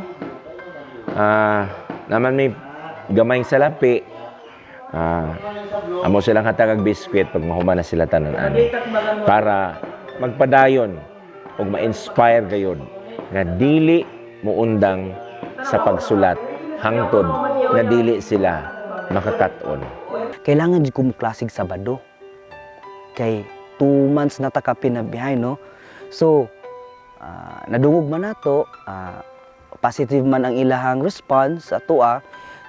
Naman may gamay salapi. Amo silang hatagag biskwit pag mahuman na sila tanan ani para magpadayon ug ma-inspire gayud nga dili muundang sa pagsulat hangtod nga dili sila makakat-on. Kailangan di kumuklasig Sabado. Kay 2 months na taka pinabihay, no? So, nadungog man nato, positive man ang ilahang response ato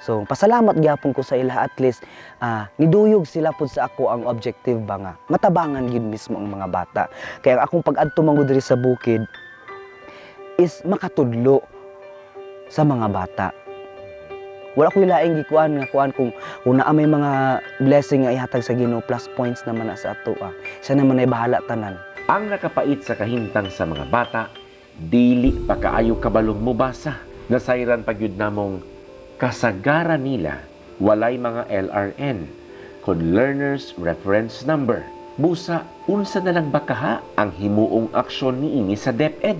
So, pasalamat gyapon ko sa ila, at least niduyog sila pud sa ako ang objective ba nga matabangan gid mismo ang mga bata. Kaya ang akong pag-adto manggod diri sa bukid is makatudlo sa mga bata. Wala ko ilaing gikuan nga kung naa may mga blessing nga ihatag sa Ginoo, plus points naman na sa ato. Siya naman ay bahala tanan. Ang nakapait sa kahimtang sa mga bata, dili pa kaayo kabalong mubasa. Nasayran pagyud namong kasagaran nila walay mga LRN, kung learner's reference number. Busa, unsa na lang bakaha ang himuong aksyon niini sa DepEd?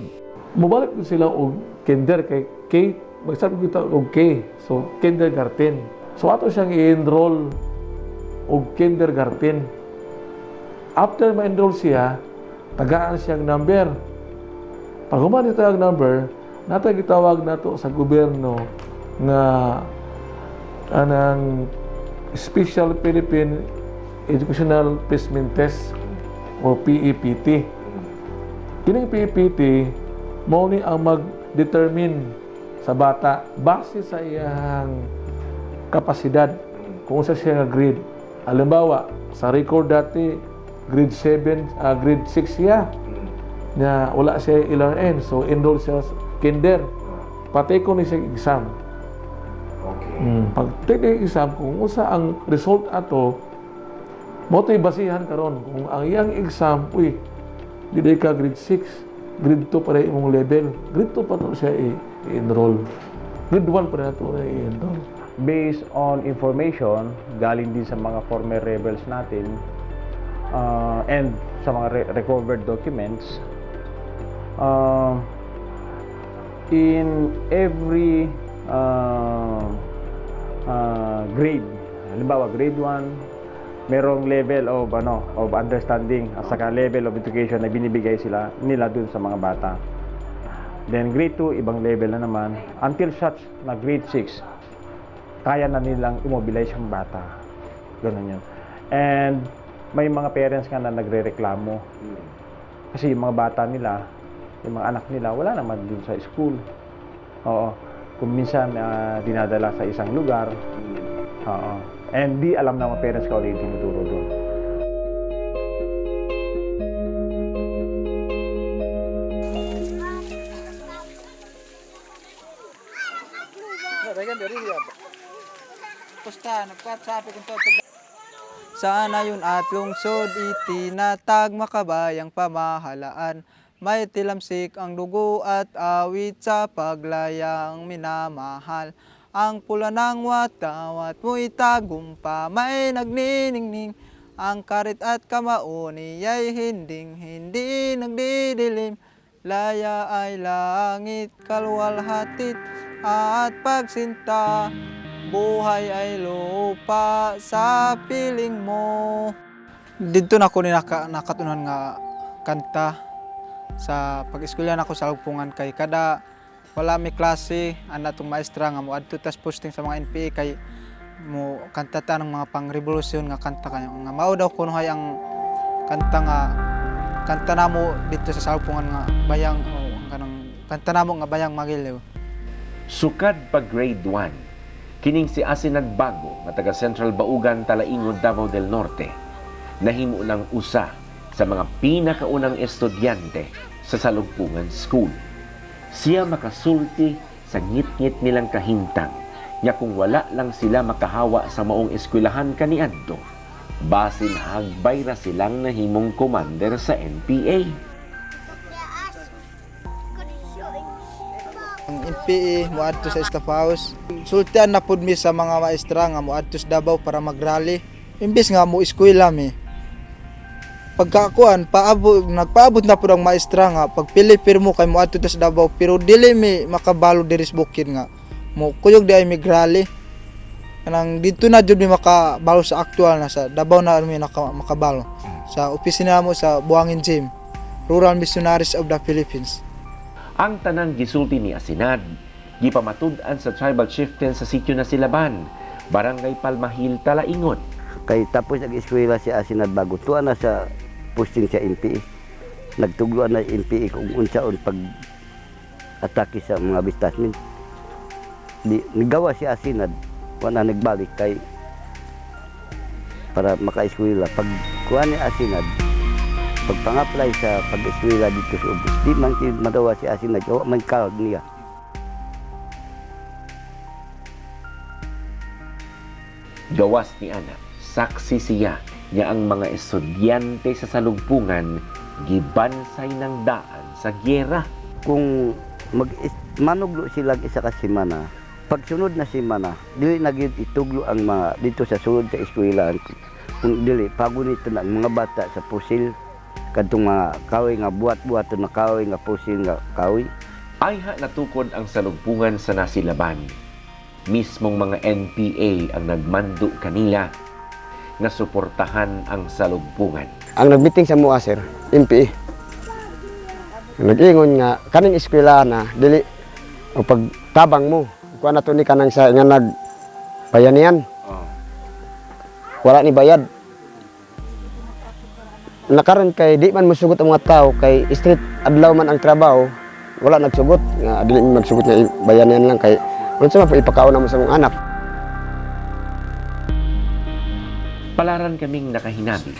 Mubalik ko sila og kinder kay K, magsabi kita og K, so kindergarten. So ato siyang i-enroll og kindergarten. After ma-enroll siya, tagaan siyang number. Pag humani tayo ang number, natay gitawag nato sa gobyerno nga anang Special Philippine Educational Placement Test o PEPT. Kining PEPT mao ni ang mag-determine sa bata base sa iyang kapasidad kung sa siya grade. Halimbawa, sa record dati grade 7, grade 6 siya. Na wala siya LRN, so enroll siya sa kinder. Patay ko ni siya exam. Pag take exam, kung usa ang result ato, mo to'y basihan karon kung ang iyang exam, di ka grade 6, grade 2 pa rin imong level. Grade 2 pa to siya i-enroll. Grade 1 pa rin ito na i-enroll. Based on information, galing din sa mga former rebels natin and sa mga recovered documents, in every grade, halimbawa grade 1, merong level of understanding at saka level of education na binibigay nila dun sa mga bata. Then grade 2, ibang level na naman, until such na grade 6, kaya na nilang immobilize yung bata. Ganun yun. And may mga parents nga na nagre-reklamo kasi yung mga bata nila, yung mga anak nila, wala naman dun sa school. Oo. Kung minsan dinadala sa isang lugar. Oo. And di alam ng mga parents ka ulit yung tinuturo doon. Sana yun at lungsod itinatag makabayang pamahalaan. May tilamsik ang dugo at awit sa paglayang minamahal. Ang pula ng watawat mo'y tagumpa, may nagniningning. Ang karit at kamao niya'y hindi nagdidilim. Laya ay langit, kalwalhatit at pagsinta. Buhay ay lupa sa piling mo. Dito na ako nakatunan nga kanta. Sa pag-eskwelahan ako sa Lugpungan kay kada wala may klase ana tong maestra nga mo adto tas posting sa mga NPA kay mo kanta ta ng mga pang-revolusyon nga kanta kayo nga mao daw kuno hay ang kanta namo dito sa Lugpungan nga bayang kanang kanta namo nga bayang Magiliw. Sukad pa grade 1, kining si Asinag Bago nga taga Central Baugan, Talaingod, Davao del Norte, nahimo ng usa sa mga pinakaunang estudyante sa Salugpungan School. Siya makasulti sa ngit-ngit nilang kahintang nga kung wala lang sila makahawa sa maong eskwelahan kaniadto, basin hagbay ra silang nahimong commander sa NPA. Ang NPA moadto sa staff house. Sultian na pud mi sa mga maestra nga moadto sa Davao para magrally. Imbes nga mo eskwela mi. Pagkakuan nagpaabot na pud ang maestra nga pagpili pirmo kay moadto ta sa Davao pero dili mi makabalo diri sa bukid nga mo kuyog di ay migrali. Kanang dito na jud mi makabalo sa aktual na sa Davao na mi makabalo sa opisina mo sa Buangin Gym, Rural Missionaries of the Philippines. Ang tanang gisulti ni Asinad, gipamatud-an sa tribal chieftain sa sitio na Silaban, Barangay Palmahil, Talaingon. Kay tapos nag-eskwela si Asinad Bago, tuwa na sa posting sa NPA. Nagtugluan na NPA kung unsaon pag-atake sa mga bistasmin. Nagawa si Asinad, wala nagbalik kay para maka-eskwela. Pag kuha ni Asinad, pag pang-apply sa pag-eskwela dito sa Ubos, di man madawa si Asinad, gawa man kawag niya. Gawas ni Ana, saksi siya nga ang mga estudyante sa Salugpungan gibansay ng daan sa gyera. kung manuglo sila isa ka semana, pagsunod na semana, dili na gyud ituglo ang mga dito sa sulod sa eskwela. Kung dili pagunito na ang mga bata sa pusil kadtong mga kahoy nga buhat-buhat na kahoy nga pusil nga kahoy. Ayha natukod ang salugpungan sa nasilaban. Mismong mga NPA ang nagmando kanila na suportahan ang salugpungan. Ang nagmeeting sa mua, sir, NPA. Nag-ingon nga kaning eskwela na dili o pagtabang mo kuha na to ni kanang sa nga nagbayanihan. Wala ni bayad. Nakaron kay di man mosugot ang mga tao kay street adlaw man ang trabaho, wala nagsugot nga dili magsugot nga bayanihan lang kay unsa man ipakaon mo sa mong anak. Palaran kaming nakahinabi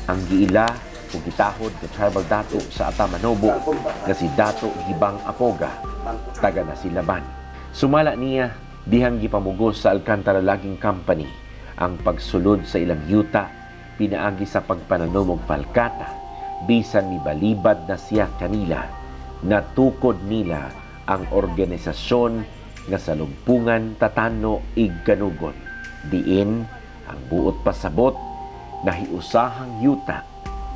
ang giila o gitahod ng tribal dato sa Atamanobo nga si Dato Hibang Apoga, taga Nasilaban. Sumala niya dihang gipamugos sa Alcantara Logging Company ang pagsulod sa ilang yuta pinaagi sa pagpananom og palkata bisan ni balibad na siya kanila. Natukod nila ang organisasyon nga Salugpungan Tatano Igkanugon. Diin ang buot pasabot na hiusahang yuta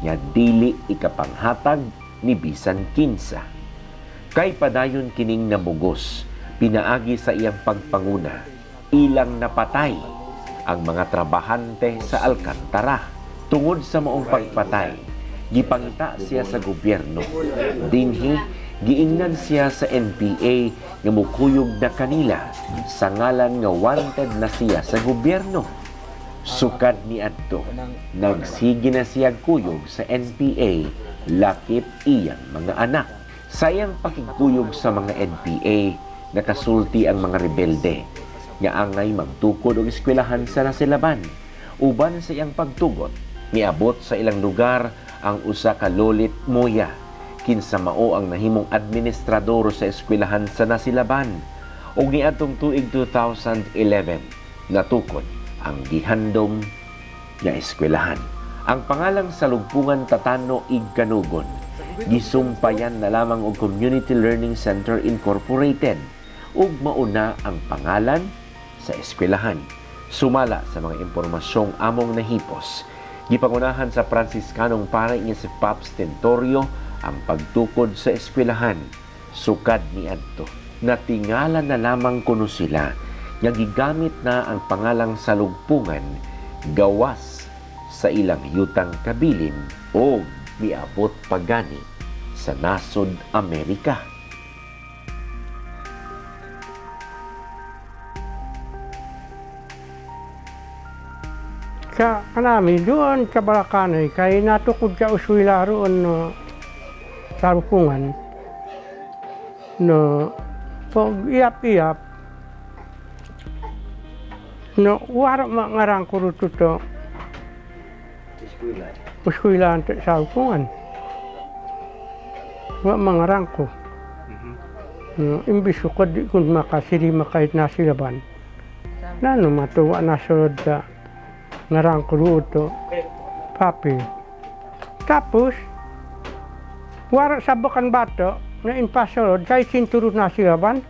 nga dili ikapanghatag ni bisan kinsa. Kay padayon kining namugos pinaagi sa iyang pagpanguna, ilang napatay ang mga trabahante sa Alcantara. Tungod sa maong pagpatay, gipangita siya sa gobyerno. Dinhi, giingnan siya sa NPA nga mukuyog na kanila sa ngalan nga wanted na siya sa gobyerno. Sukad ni adto, nagsigi na siya kuyog sa NPA, lakip iyang mga anak. Sa iyang pakigkuyog sa mga NPA, nakasulti ang mga rebelde nga angay magtukod og eskwelahan sa Nasilaban. Uban sa iyang pagtugot, niabot sa ilang lugar ang usa ka lolit moya, kinsa mao ang nahimong administrador sa eskwelahan sa Nasilaban. Ug niadtong tuig 2011, natukod ang gihandom nga eskwelahan. Ang pangalang Salugpungan Tatano Igkanugon gisumpayan na lamang og Community Learning Center Incorporated ug mauna ang pangalan sa eskwelahan. Sumala sa mga impormasyong among nahipos, gipangunahan sa Franciscanong pari nga si Pops Tentorio ang pagtukod sa eskwelahan. Sukad ni adto, natingala na lamang kuno sila nga gigamit na ang pangalang Salugpungan gawas sa ilang yutang kabilin o miabot pagani sa nasod Amerika. Sa kanami doon sa Balacanay kay natukod sa uswila roon no Salugpungan no pag iap-iap no wala mangarang ko to uswilaan sa Salugpungan. Wa mangarang ko. No, imbis ko di kun makasirima kahit Nasilaban. Nano matuwa na sulod sa ngarang ko to papi. Tapos wara sa Bakan Bato na inpasulod kay sinturod Nasilaban.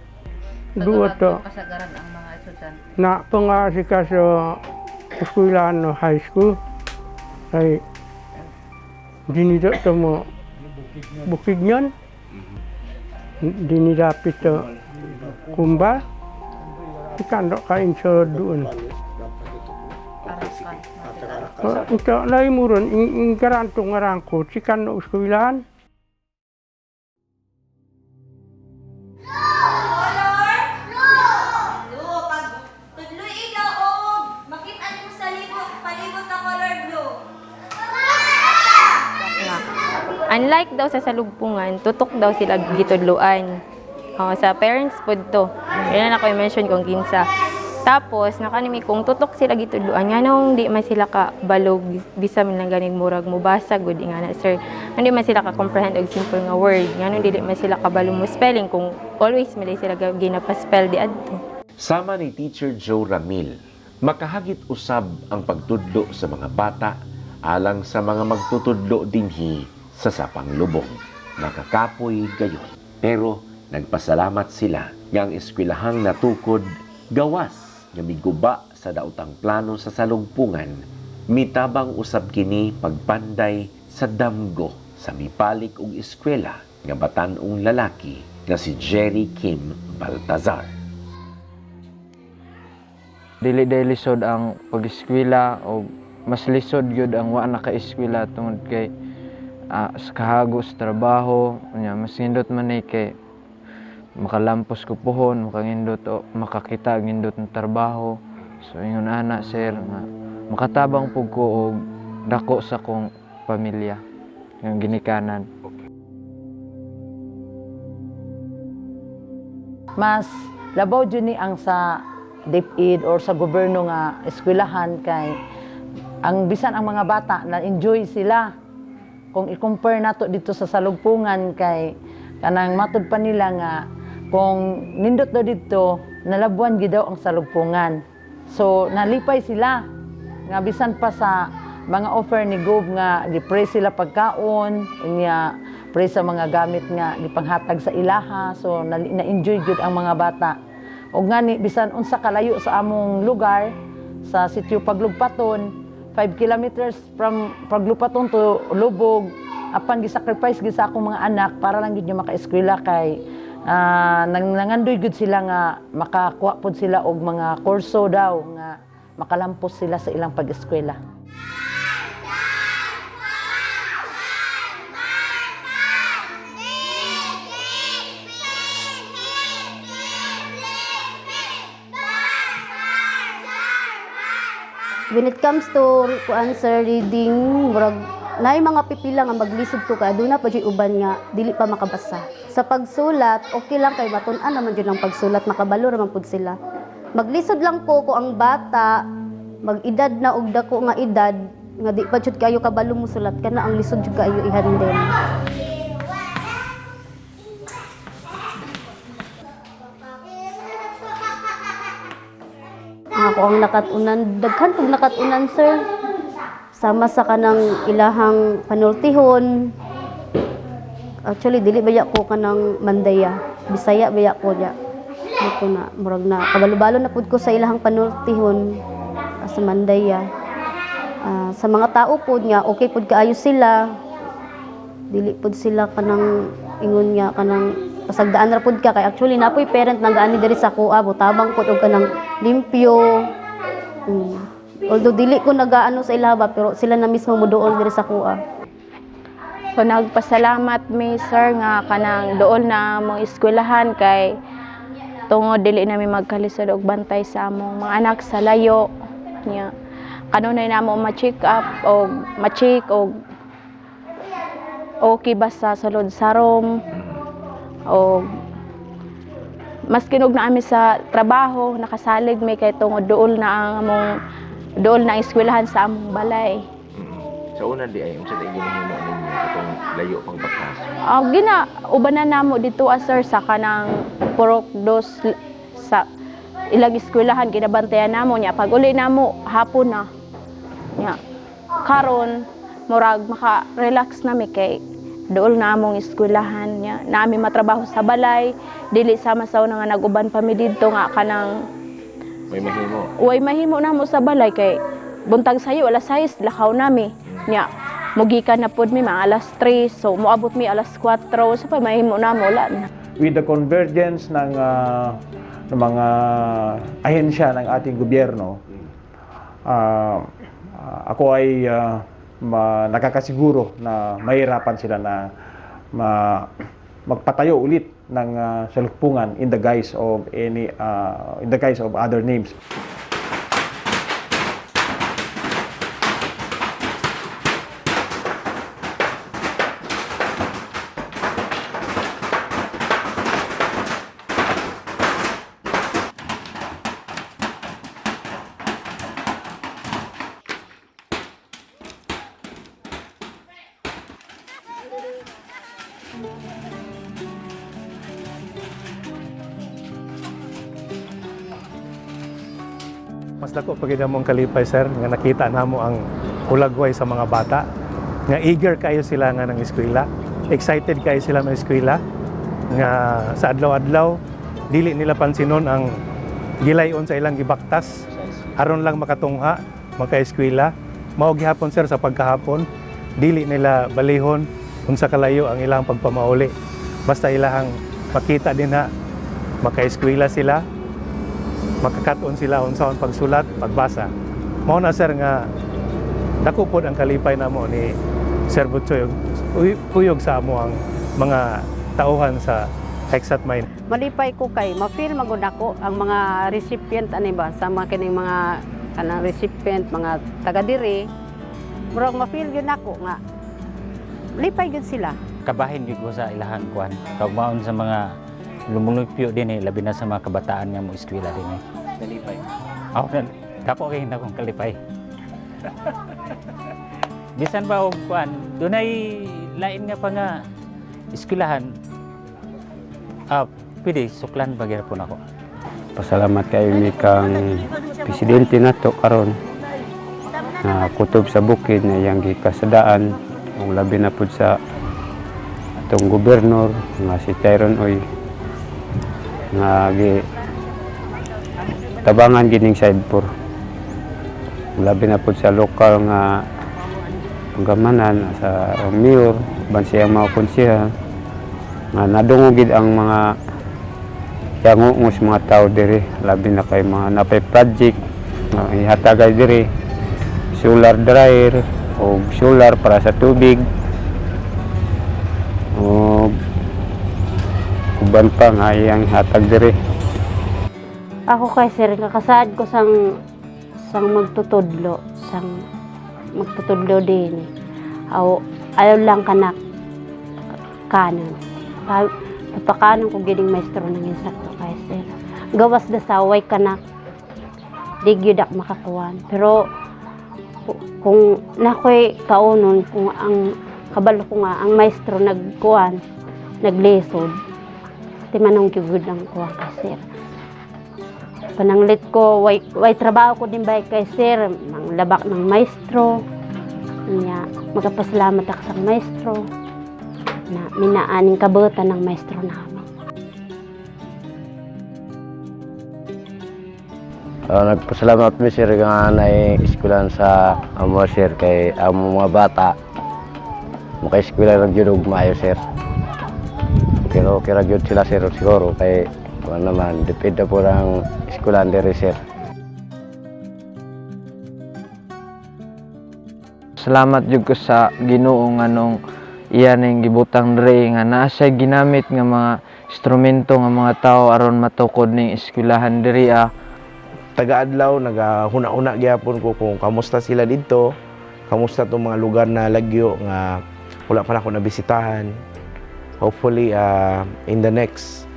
Duo to Kasagaran ang mga estudyante. na pangasika sa eskwelahan no high school ay dinidot to mo bukid nyon dinidapit to kumbal ikando kain sa doon ito lahi mo ron in garanto ngarang ko sikan no eskwelahan. Unlike daw sa Salugpungan, tutok daw sila gitudluan. Sa parents pod to. Yan na ako i-mention kung kinsa. Tapos, nakanimi kung tutok sila gitudluan, nga nung di man sila ka balog, bisa man lang ganing murag mubasa, good nga na, sir. Hindi man sila ka comprehend og simple nga word. Nga nung di man sila ka balong mo spelling, kung always malay sila ginapaspell di adto. Sama ni Teacher Joe Ramil, makahagit usab ang pagtudlo sa mga bata alang sa mga magtutudlo dinhi sa Sapang Lubong. Nakakapoy gayon. Pero nagpasalamat sila nga ang eskwelahang natukod gawas nga miguba sa daotang plano sa salugpungan, mitabang usab kini pagpanday sa damgo sa mipalik og eskwela nga batan-ong lalaki nga si Jerry Kim Baltazar. Dili lisod ang pag-eskwela o mas lisod gyud ang wa naka-eskwela tungod kay sa kahagos trabaho nya mas nindot man ni kay makalampos ko pohon, makangindot o makakita ngindot ng trabaho. So ingon ana sir nga makatabang pug ko og dako sa kong pamilya ng ginikanan. Mas labaw jud ni ang sa DepEd or sa gobyerno nga eskwelahan kay ang bisan ang mga bata na enjoy sila. Kung i-compare nato dito sa salugpungan kay kanang matud pa nila nga kung nindot daw dito nalabuan gid daw ang salugpungan. So nalipay sila nga bisan pa sa mga offer ni Gob nga gipre sila pagkaon unya pre sa mga gamit nga gipanghatag sa ilaha. So na-enjoy gid ang mga bata. Og ngani bisan unsa kalayo sa among lugar sa sitio Paglugpaton, 5 kilometers from Paglugpaton to Lubog, apan gisacrifice gid sa akong mga anak para lang gid nyo maka-eskwela kay nangandoy gud sila nga makakuha pod sila og mga kurso daw nga makalampos sila sa ilang pag-eskwela. When it comes to answer reading, murag naay mga pipila nga maglisod ko kay aduna pa jud uban nga dili pa makabasa. Sa pagsulat, okay lang kay matun-an naman jud ang pagsulat, makabalo naman pud sila. Maglisod lang ko ang bata mag-edad na og dako nga edad nga di pa jud kayo kabalo mo sulat kana ang lisod jud kayo i-handle. Ako ang nakatunan, daghan kog nakatunan sir. Sama sa kanang ilahang panultihon. Actually dili baya ko kanang Mandaya, Bisaya baya ko ya. Dito na murag na kabalo-balo na pud ko sa ilahang panultihon sa Mandaya. Sa mga tao pud nga okay pud kaayo sila. Dili pud sila kanang ingon nga kanang pasagdaan ra pud ka kay actually napoy parent nang gaani diri sa kuha butabang pud og kanang limpyo. Although dili ko nagaano sa ilaba pero sila na mismo moduol diri sa kuha. So nagpasalamat mi sir nga kanang dool na mong eskwelahan kay tungod dili nami magkalisod og bantay sa among mga anak sa layo nya. Kanunay namo ma-check up og ma-check og okay ba sa sulod sarom o mas kinog na ami sa trabaho nakasalig may kay tungod dool na ang among dool na eskwelahan sa among balay. Sa una di ay unsa tay ginahimo ninyo katong layo pang bakas? Gina ubanan namo dito sir sa kanang Purok Dos sa ilang eskwelahan ginabantayan namo nya pag uli namo hapon na. Nya karon murag maka-relax na mi kay dool na among eskwelahan nya nami matrabaho sa balay dili sama sa una nga nag-uban pa mi didto nga kanang way mahimo namo sa balay kay buntag sayo alas 6 lakaw nami nya mugikan na pud mi mga alas 3 so moabot mi alas 4 so pa mahimo namo wala na. With the convergence ng mga ahensya ng ating gobyerno, ako ay nakakasiguro na mahirapan sila na magpatayo ulit ng salugpungan in the guise of other names. Mas dako pag mong kalipay sir nga nakita namo ang hulagway sa mga bata nga eager kayo sila nga ng eskwela, excited kayo sila ng eskwela nga sa adlaw-adlaw dili nila pansinon ang gilayon sa ilang gibaktas aron lang makatungha, makaeskwela. Mao gihapon sir sa pagkahapon, dili nila balihon unsa kalayo ang ilang pagpamauli. Basta ilahang makita din na makaeskwela sila, makakaton sila unsaon pagsulat, pagbasa. Mao na sir nga dako pod ang kalipay namo ni Sir Butsoy kuyog sa amo ang mga tauhan sa Hexat Mine. Malipay ko kay ma-feel magud ako ang mga recipient ani ba sa mga kining mga kanang recipient mga taga diri. Murag ma-feel gyud ako nga malipay gyud sila. Kabahin gyud ko sa ilahang kuan. Kaugmaon sa mga lumulupyo din labi na sa mga kabataan nga mo eskwela din Kalipay. Dako kay akong kalipay. Bisan ba og kuan, dunay lain nga pa nga eskwelahan. Pwede suklan ba gyapon ako. Pasalamat kayo ni kang presidente nato karon na kutob sa bukid na iyang gikasadaan ug labi na pud sa atong gobernador nga si Tyron Oy nga tabangan gining side 4. Labi na pud sa lokal nga pagamanan sa mayor ban siyang mga konseha nga nadungog ang mga yangungos mga tao diri, labi na kay mga napay project nga ihatagay diri, solar dryer o solar para sa tubig o uban pa nga iyang hatag diri. Ako kay sir, kakasaad ko sang magtutudlo din. Ayaw lang kanak kanan. Papakanan ko gining maestro ng insakto kay sir. Gawas da saway kanak. Di gyud ak makakuan. Pero kung nakoy kaunon kung ang kabalo ko nga ang maestro nagkuan, naglesod. Di manong gyud ang kuan kay sir. Pananglit ko way trabaho ko din bay kay sir, manglabak ng maestro. Nya magapasalamat ako sa maestro na minaaning kabutan ng maestro namin. Nagpasalamat mi sir nga na-eskwelahan sa amo sir kay amo mga bata maka-eskwela lang jud og maayo sir. Pero kira jud sila sir siguro kay kuan naman depende po ang eskwelahan diri sir. Salamat jud ko sa Ginoo nga nung iyan ang gibutang diri nga naa siya ginamit nga mga instrumento nga mga tao aron matukod ning eskwelahan diri. Taga-adlaw nagahuna-una gyapon ko kung kamusta sila dito, kamusta tong mga lugar na lagyo nga wala pa na ako nabisitahan. Hopefully in the next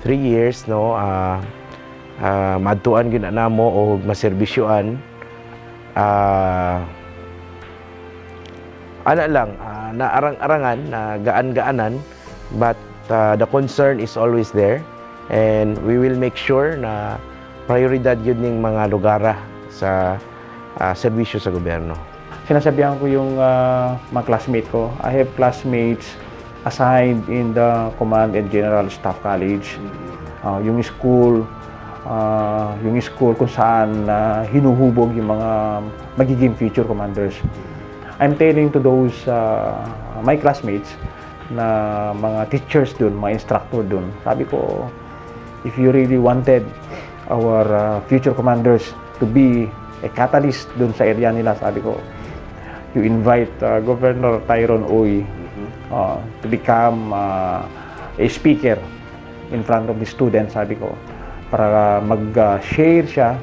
3 years no madtuan gyud na namo o maserbisyoan. Ana lang na arang-arangan na gaan-gaanan, but the concern is always there and we will make sure na prioridad yun ng mga lugara sa serbisyo sa gobyerno. Sinasabihan ko yung mga classmate ko. I have classmates assigned in the Command and General Staff College. Yung school kung saan hinuhubog yung mga magiging future commanders. I'm telling to those my classmates na mga teachers dun, mga instructor dun. Sabi ko, if you really wanted our future commanders to be a catalyst dun sa area nila, sabi ko, you invite Governor Tyron Oy to become a speaker in front of the students, sabi ko, para mag-share siya,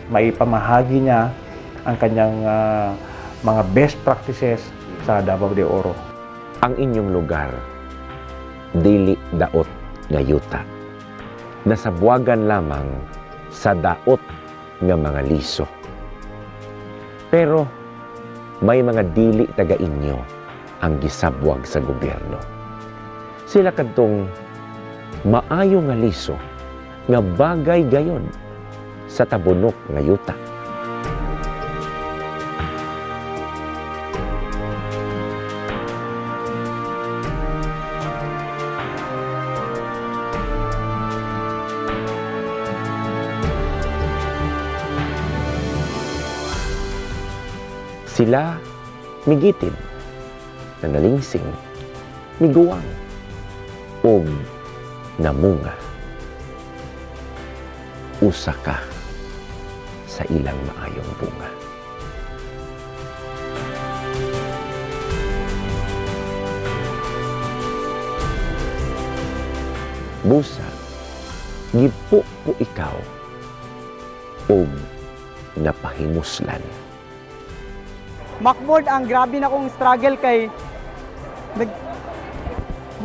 maipamahagi niya ang kanyang mga best practices sa Davao de Oro. Ang inyong lugar, dili daot nga yuta. Nasabuagan lamang sa daot nga mga liso. Pero may mga dili taga inyo ang gisabwag sa gobyerno. Sila kadtong maayo nga liso nga bagay gayon sa tabunok nga yuta. Sila migitid, nanalingsing, miguwang, o namunga. Usa ka sa ilang maayong bunga. Busa, gipo po ikaw o napahimuslan. Makbord ang grabe na kong struggle kay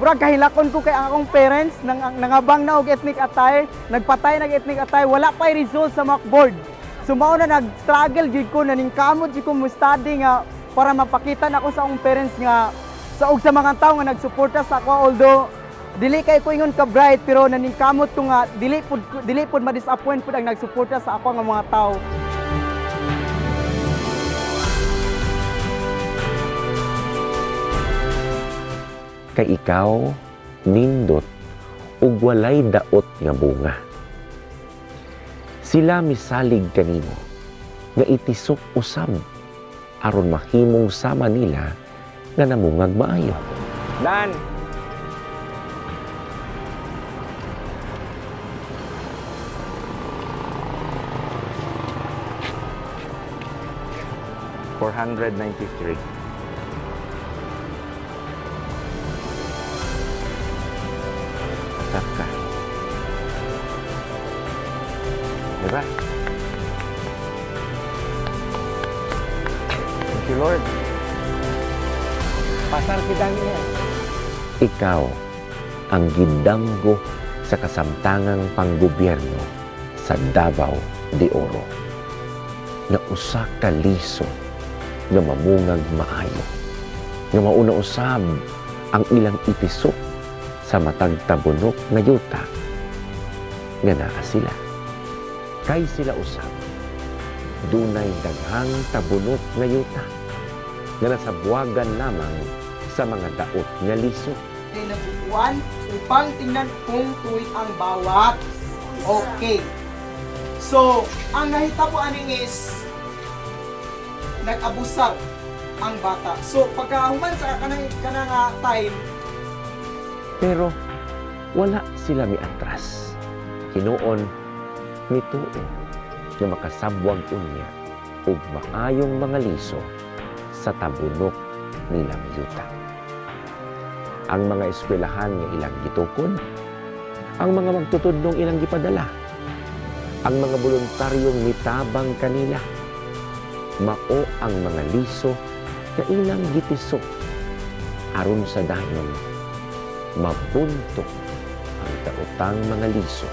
Murag kahilakon ko kay ang akong parents nangabang na og ethnic attire, nagpatay nag ethnic attire, wala pay result sa makboard. So mao na nag-struggle jud ko, naningkamot jud ko mo study nga para mapakita na ako sa akong parents nga sa og sa mga tawo nga nagsuporta sa ako, although dili kay ko ingon ka bright pero naningkamot ko nga dili pod ma-disappoint pud ang nagsuporta sa ako nga mga tawo. Kay ikaw, nindot, ug walay daot nga bunga. Sila misalig kanimo, nga itisok usab, aron mahimong sama nila nga namungag maayo. Dan! $493. Atap ka. Diba? Thank you, Lord. Pasar kita niya. Ikaw ang gidamgo sa kasamtangang panggobyerno sa Davao de Oro na usa ka liso nga mamungag maayo nga mauna usab ang ilang ipisok sa matag tabunok nga yuta nga naa sila kay sila usab dunay daghang tabunok nga yuta nga nasabuagan lamang sa mga daot nga liso. Nabubuan upang tingnan kung tuwid ang bawat. Okay. So, ang nahitabo aning is nag-abusar ang bata. So, pagkahuman sa kanang time, pero wala sila miatras. Hinuon mituo nga makasabwag unya ug maayong mga liso sa tabunok nilang yuta. Ang mga eskwelahan nga ilang gitukod, ang mga magtutudnong ilang gipadala, ang mga voluntaryong mitabang kanila, mao ang mga liso na ilang gitisok aron sa dayon mabuntok ang daotang mga liso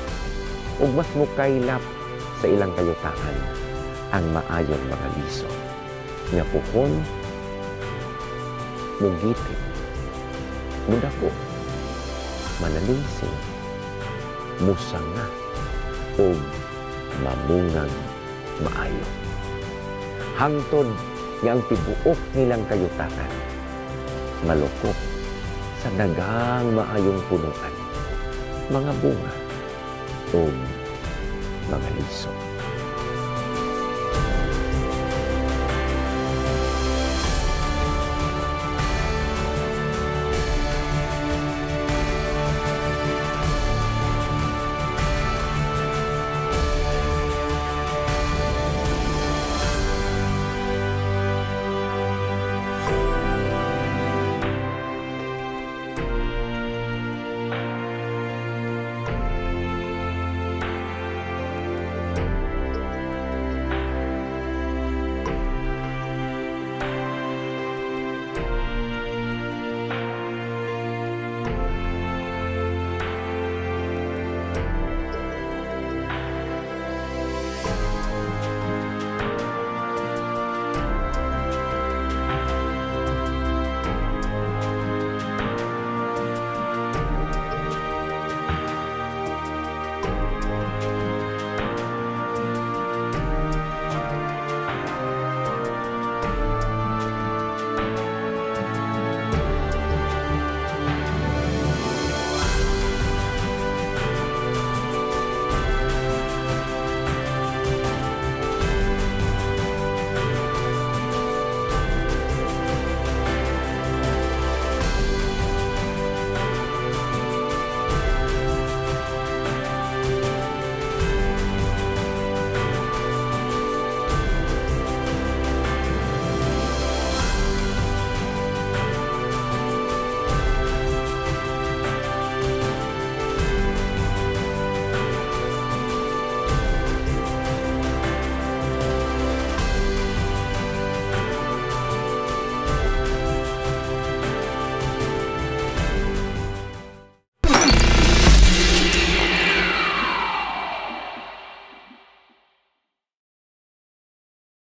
ug mas mukaylap sa ilang kayutaan ang maayong mga liso nga puhon mugitid mudako manalingsing musanga ug mamungag maayo hangtod nga ang tibuok nilang kayutaan malukok sa daghang maayong punuan, mga bunga o mga liso.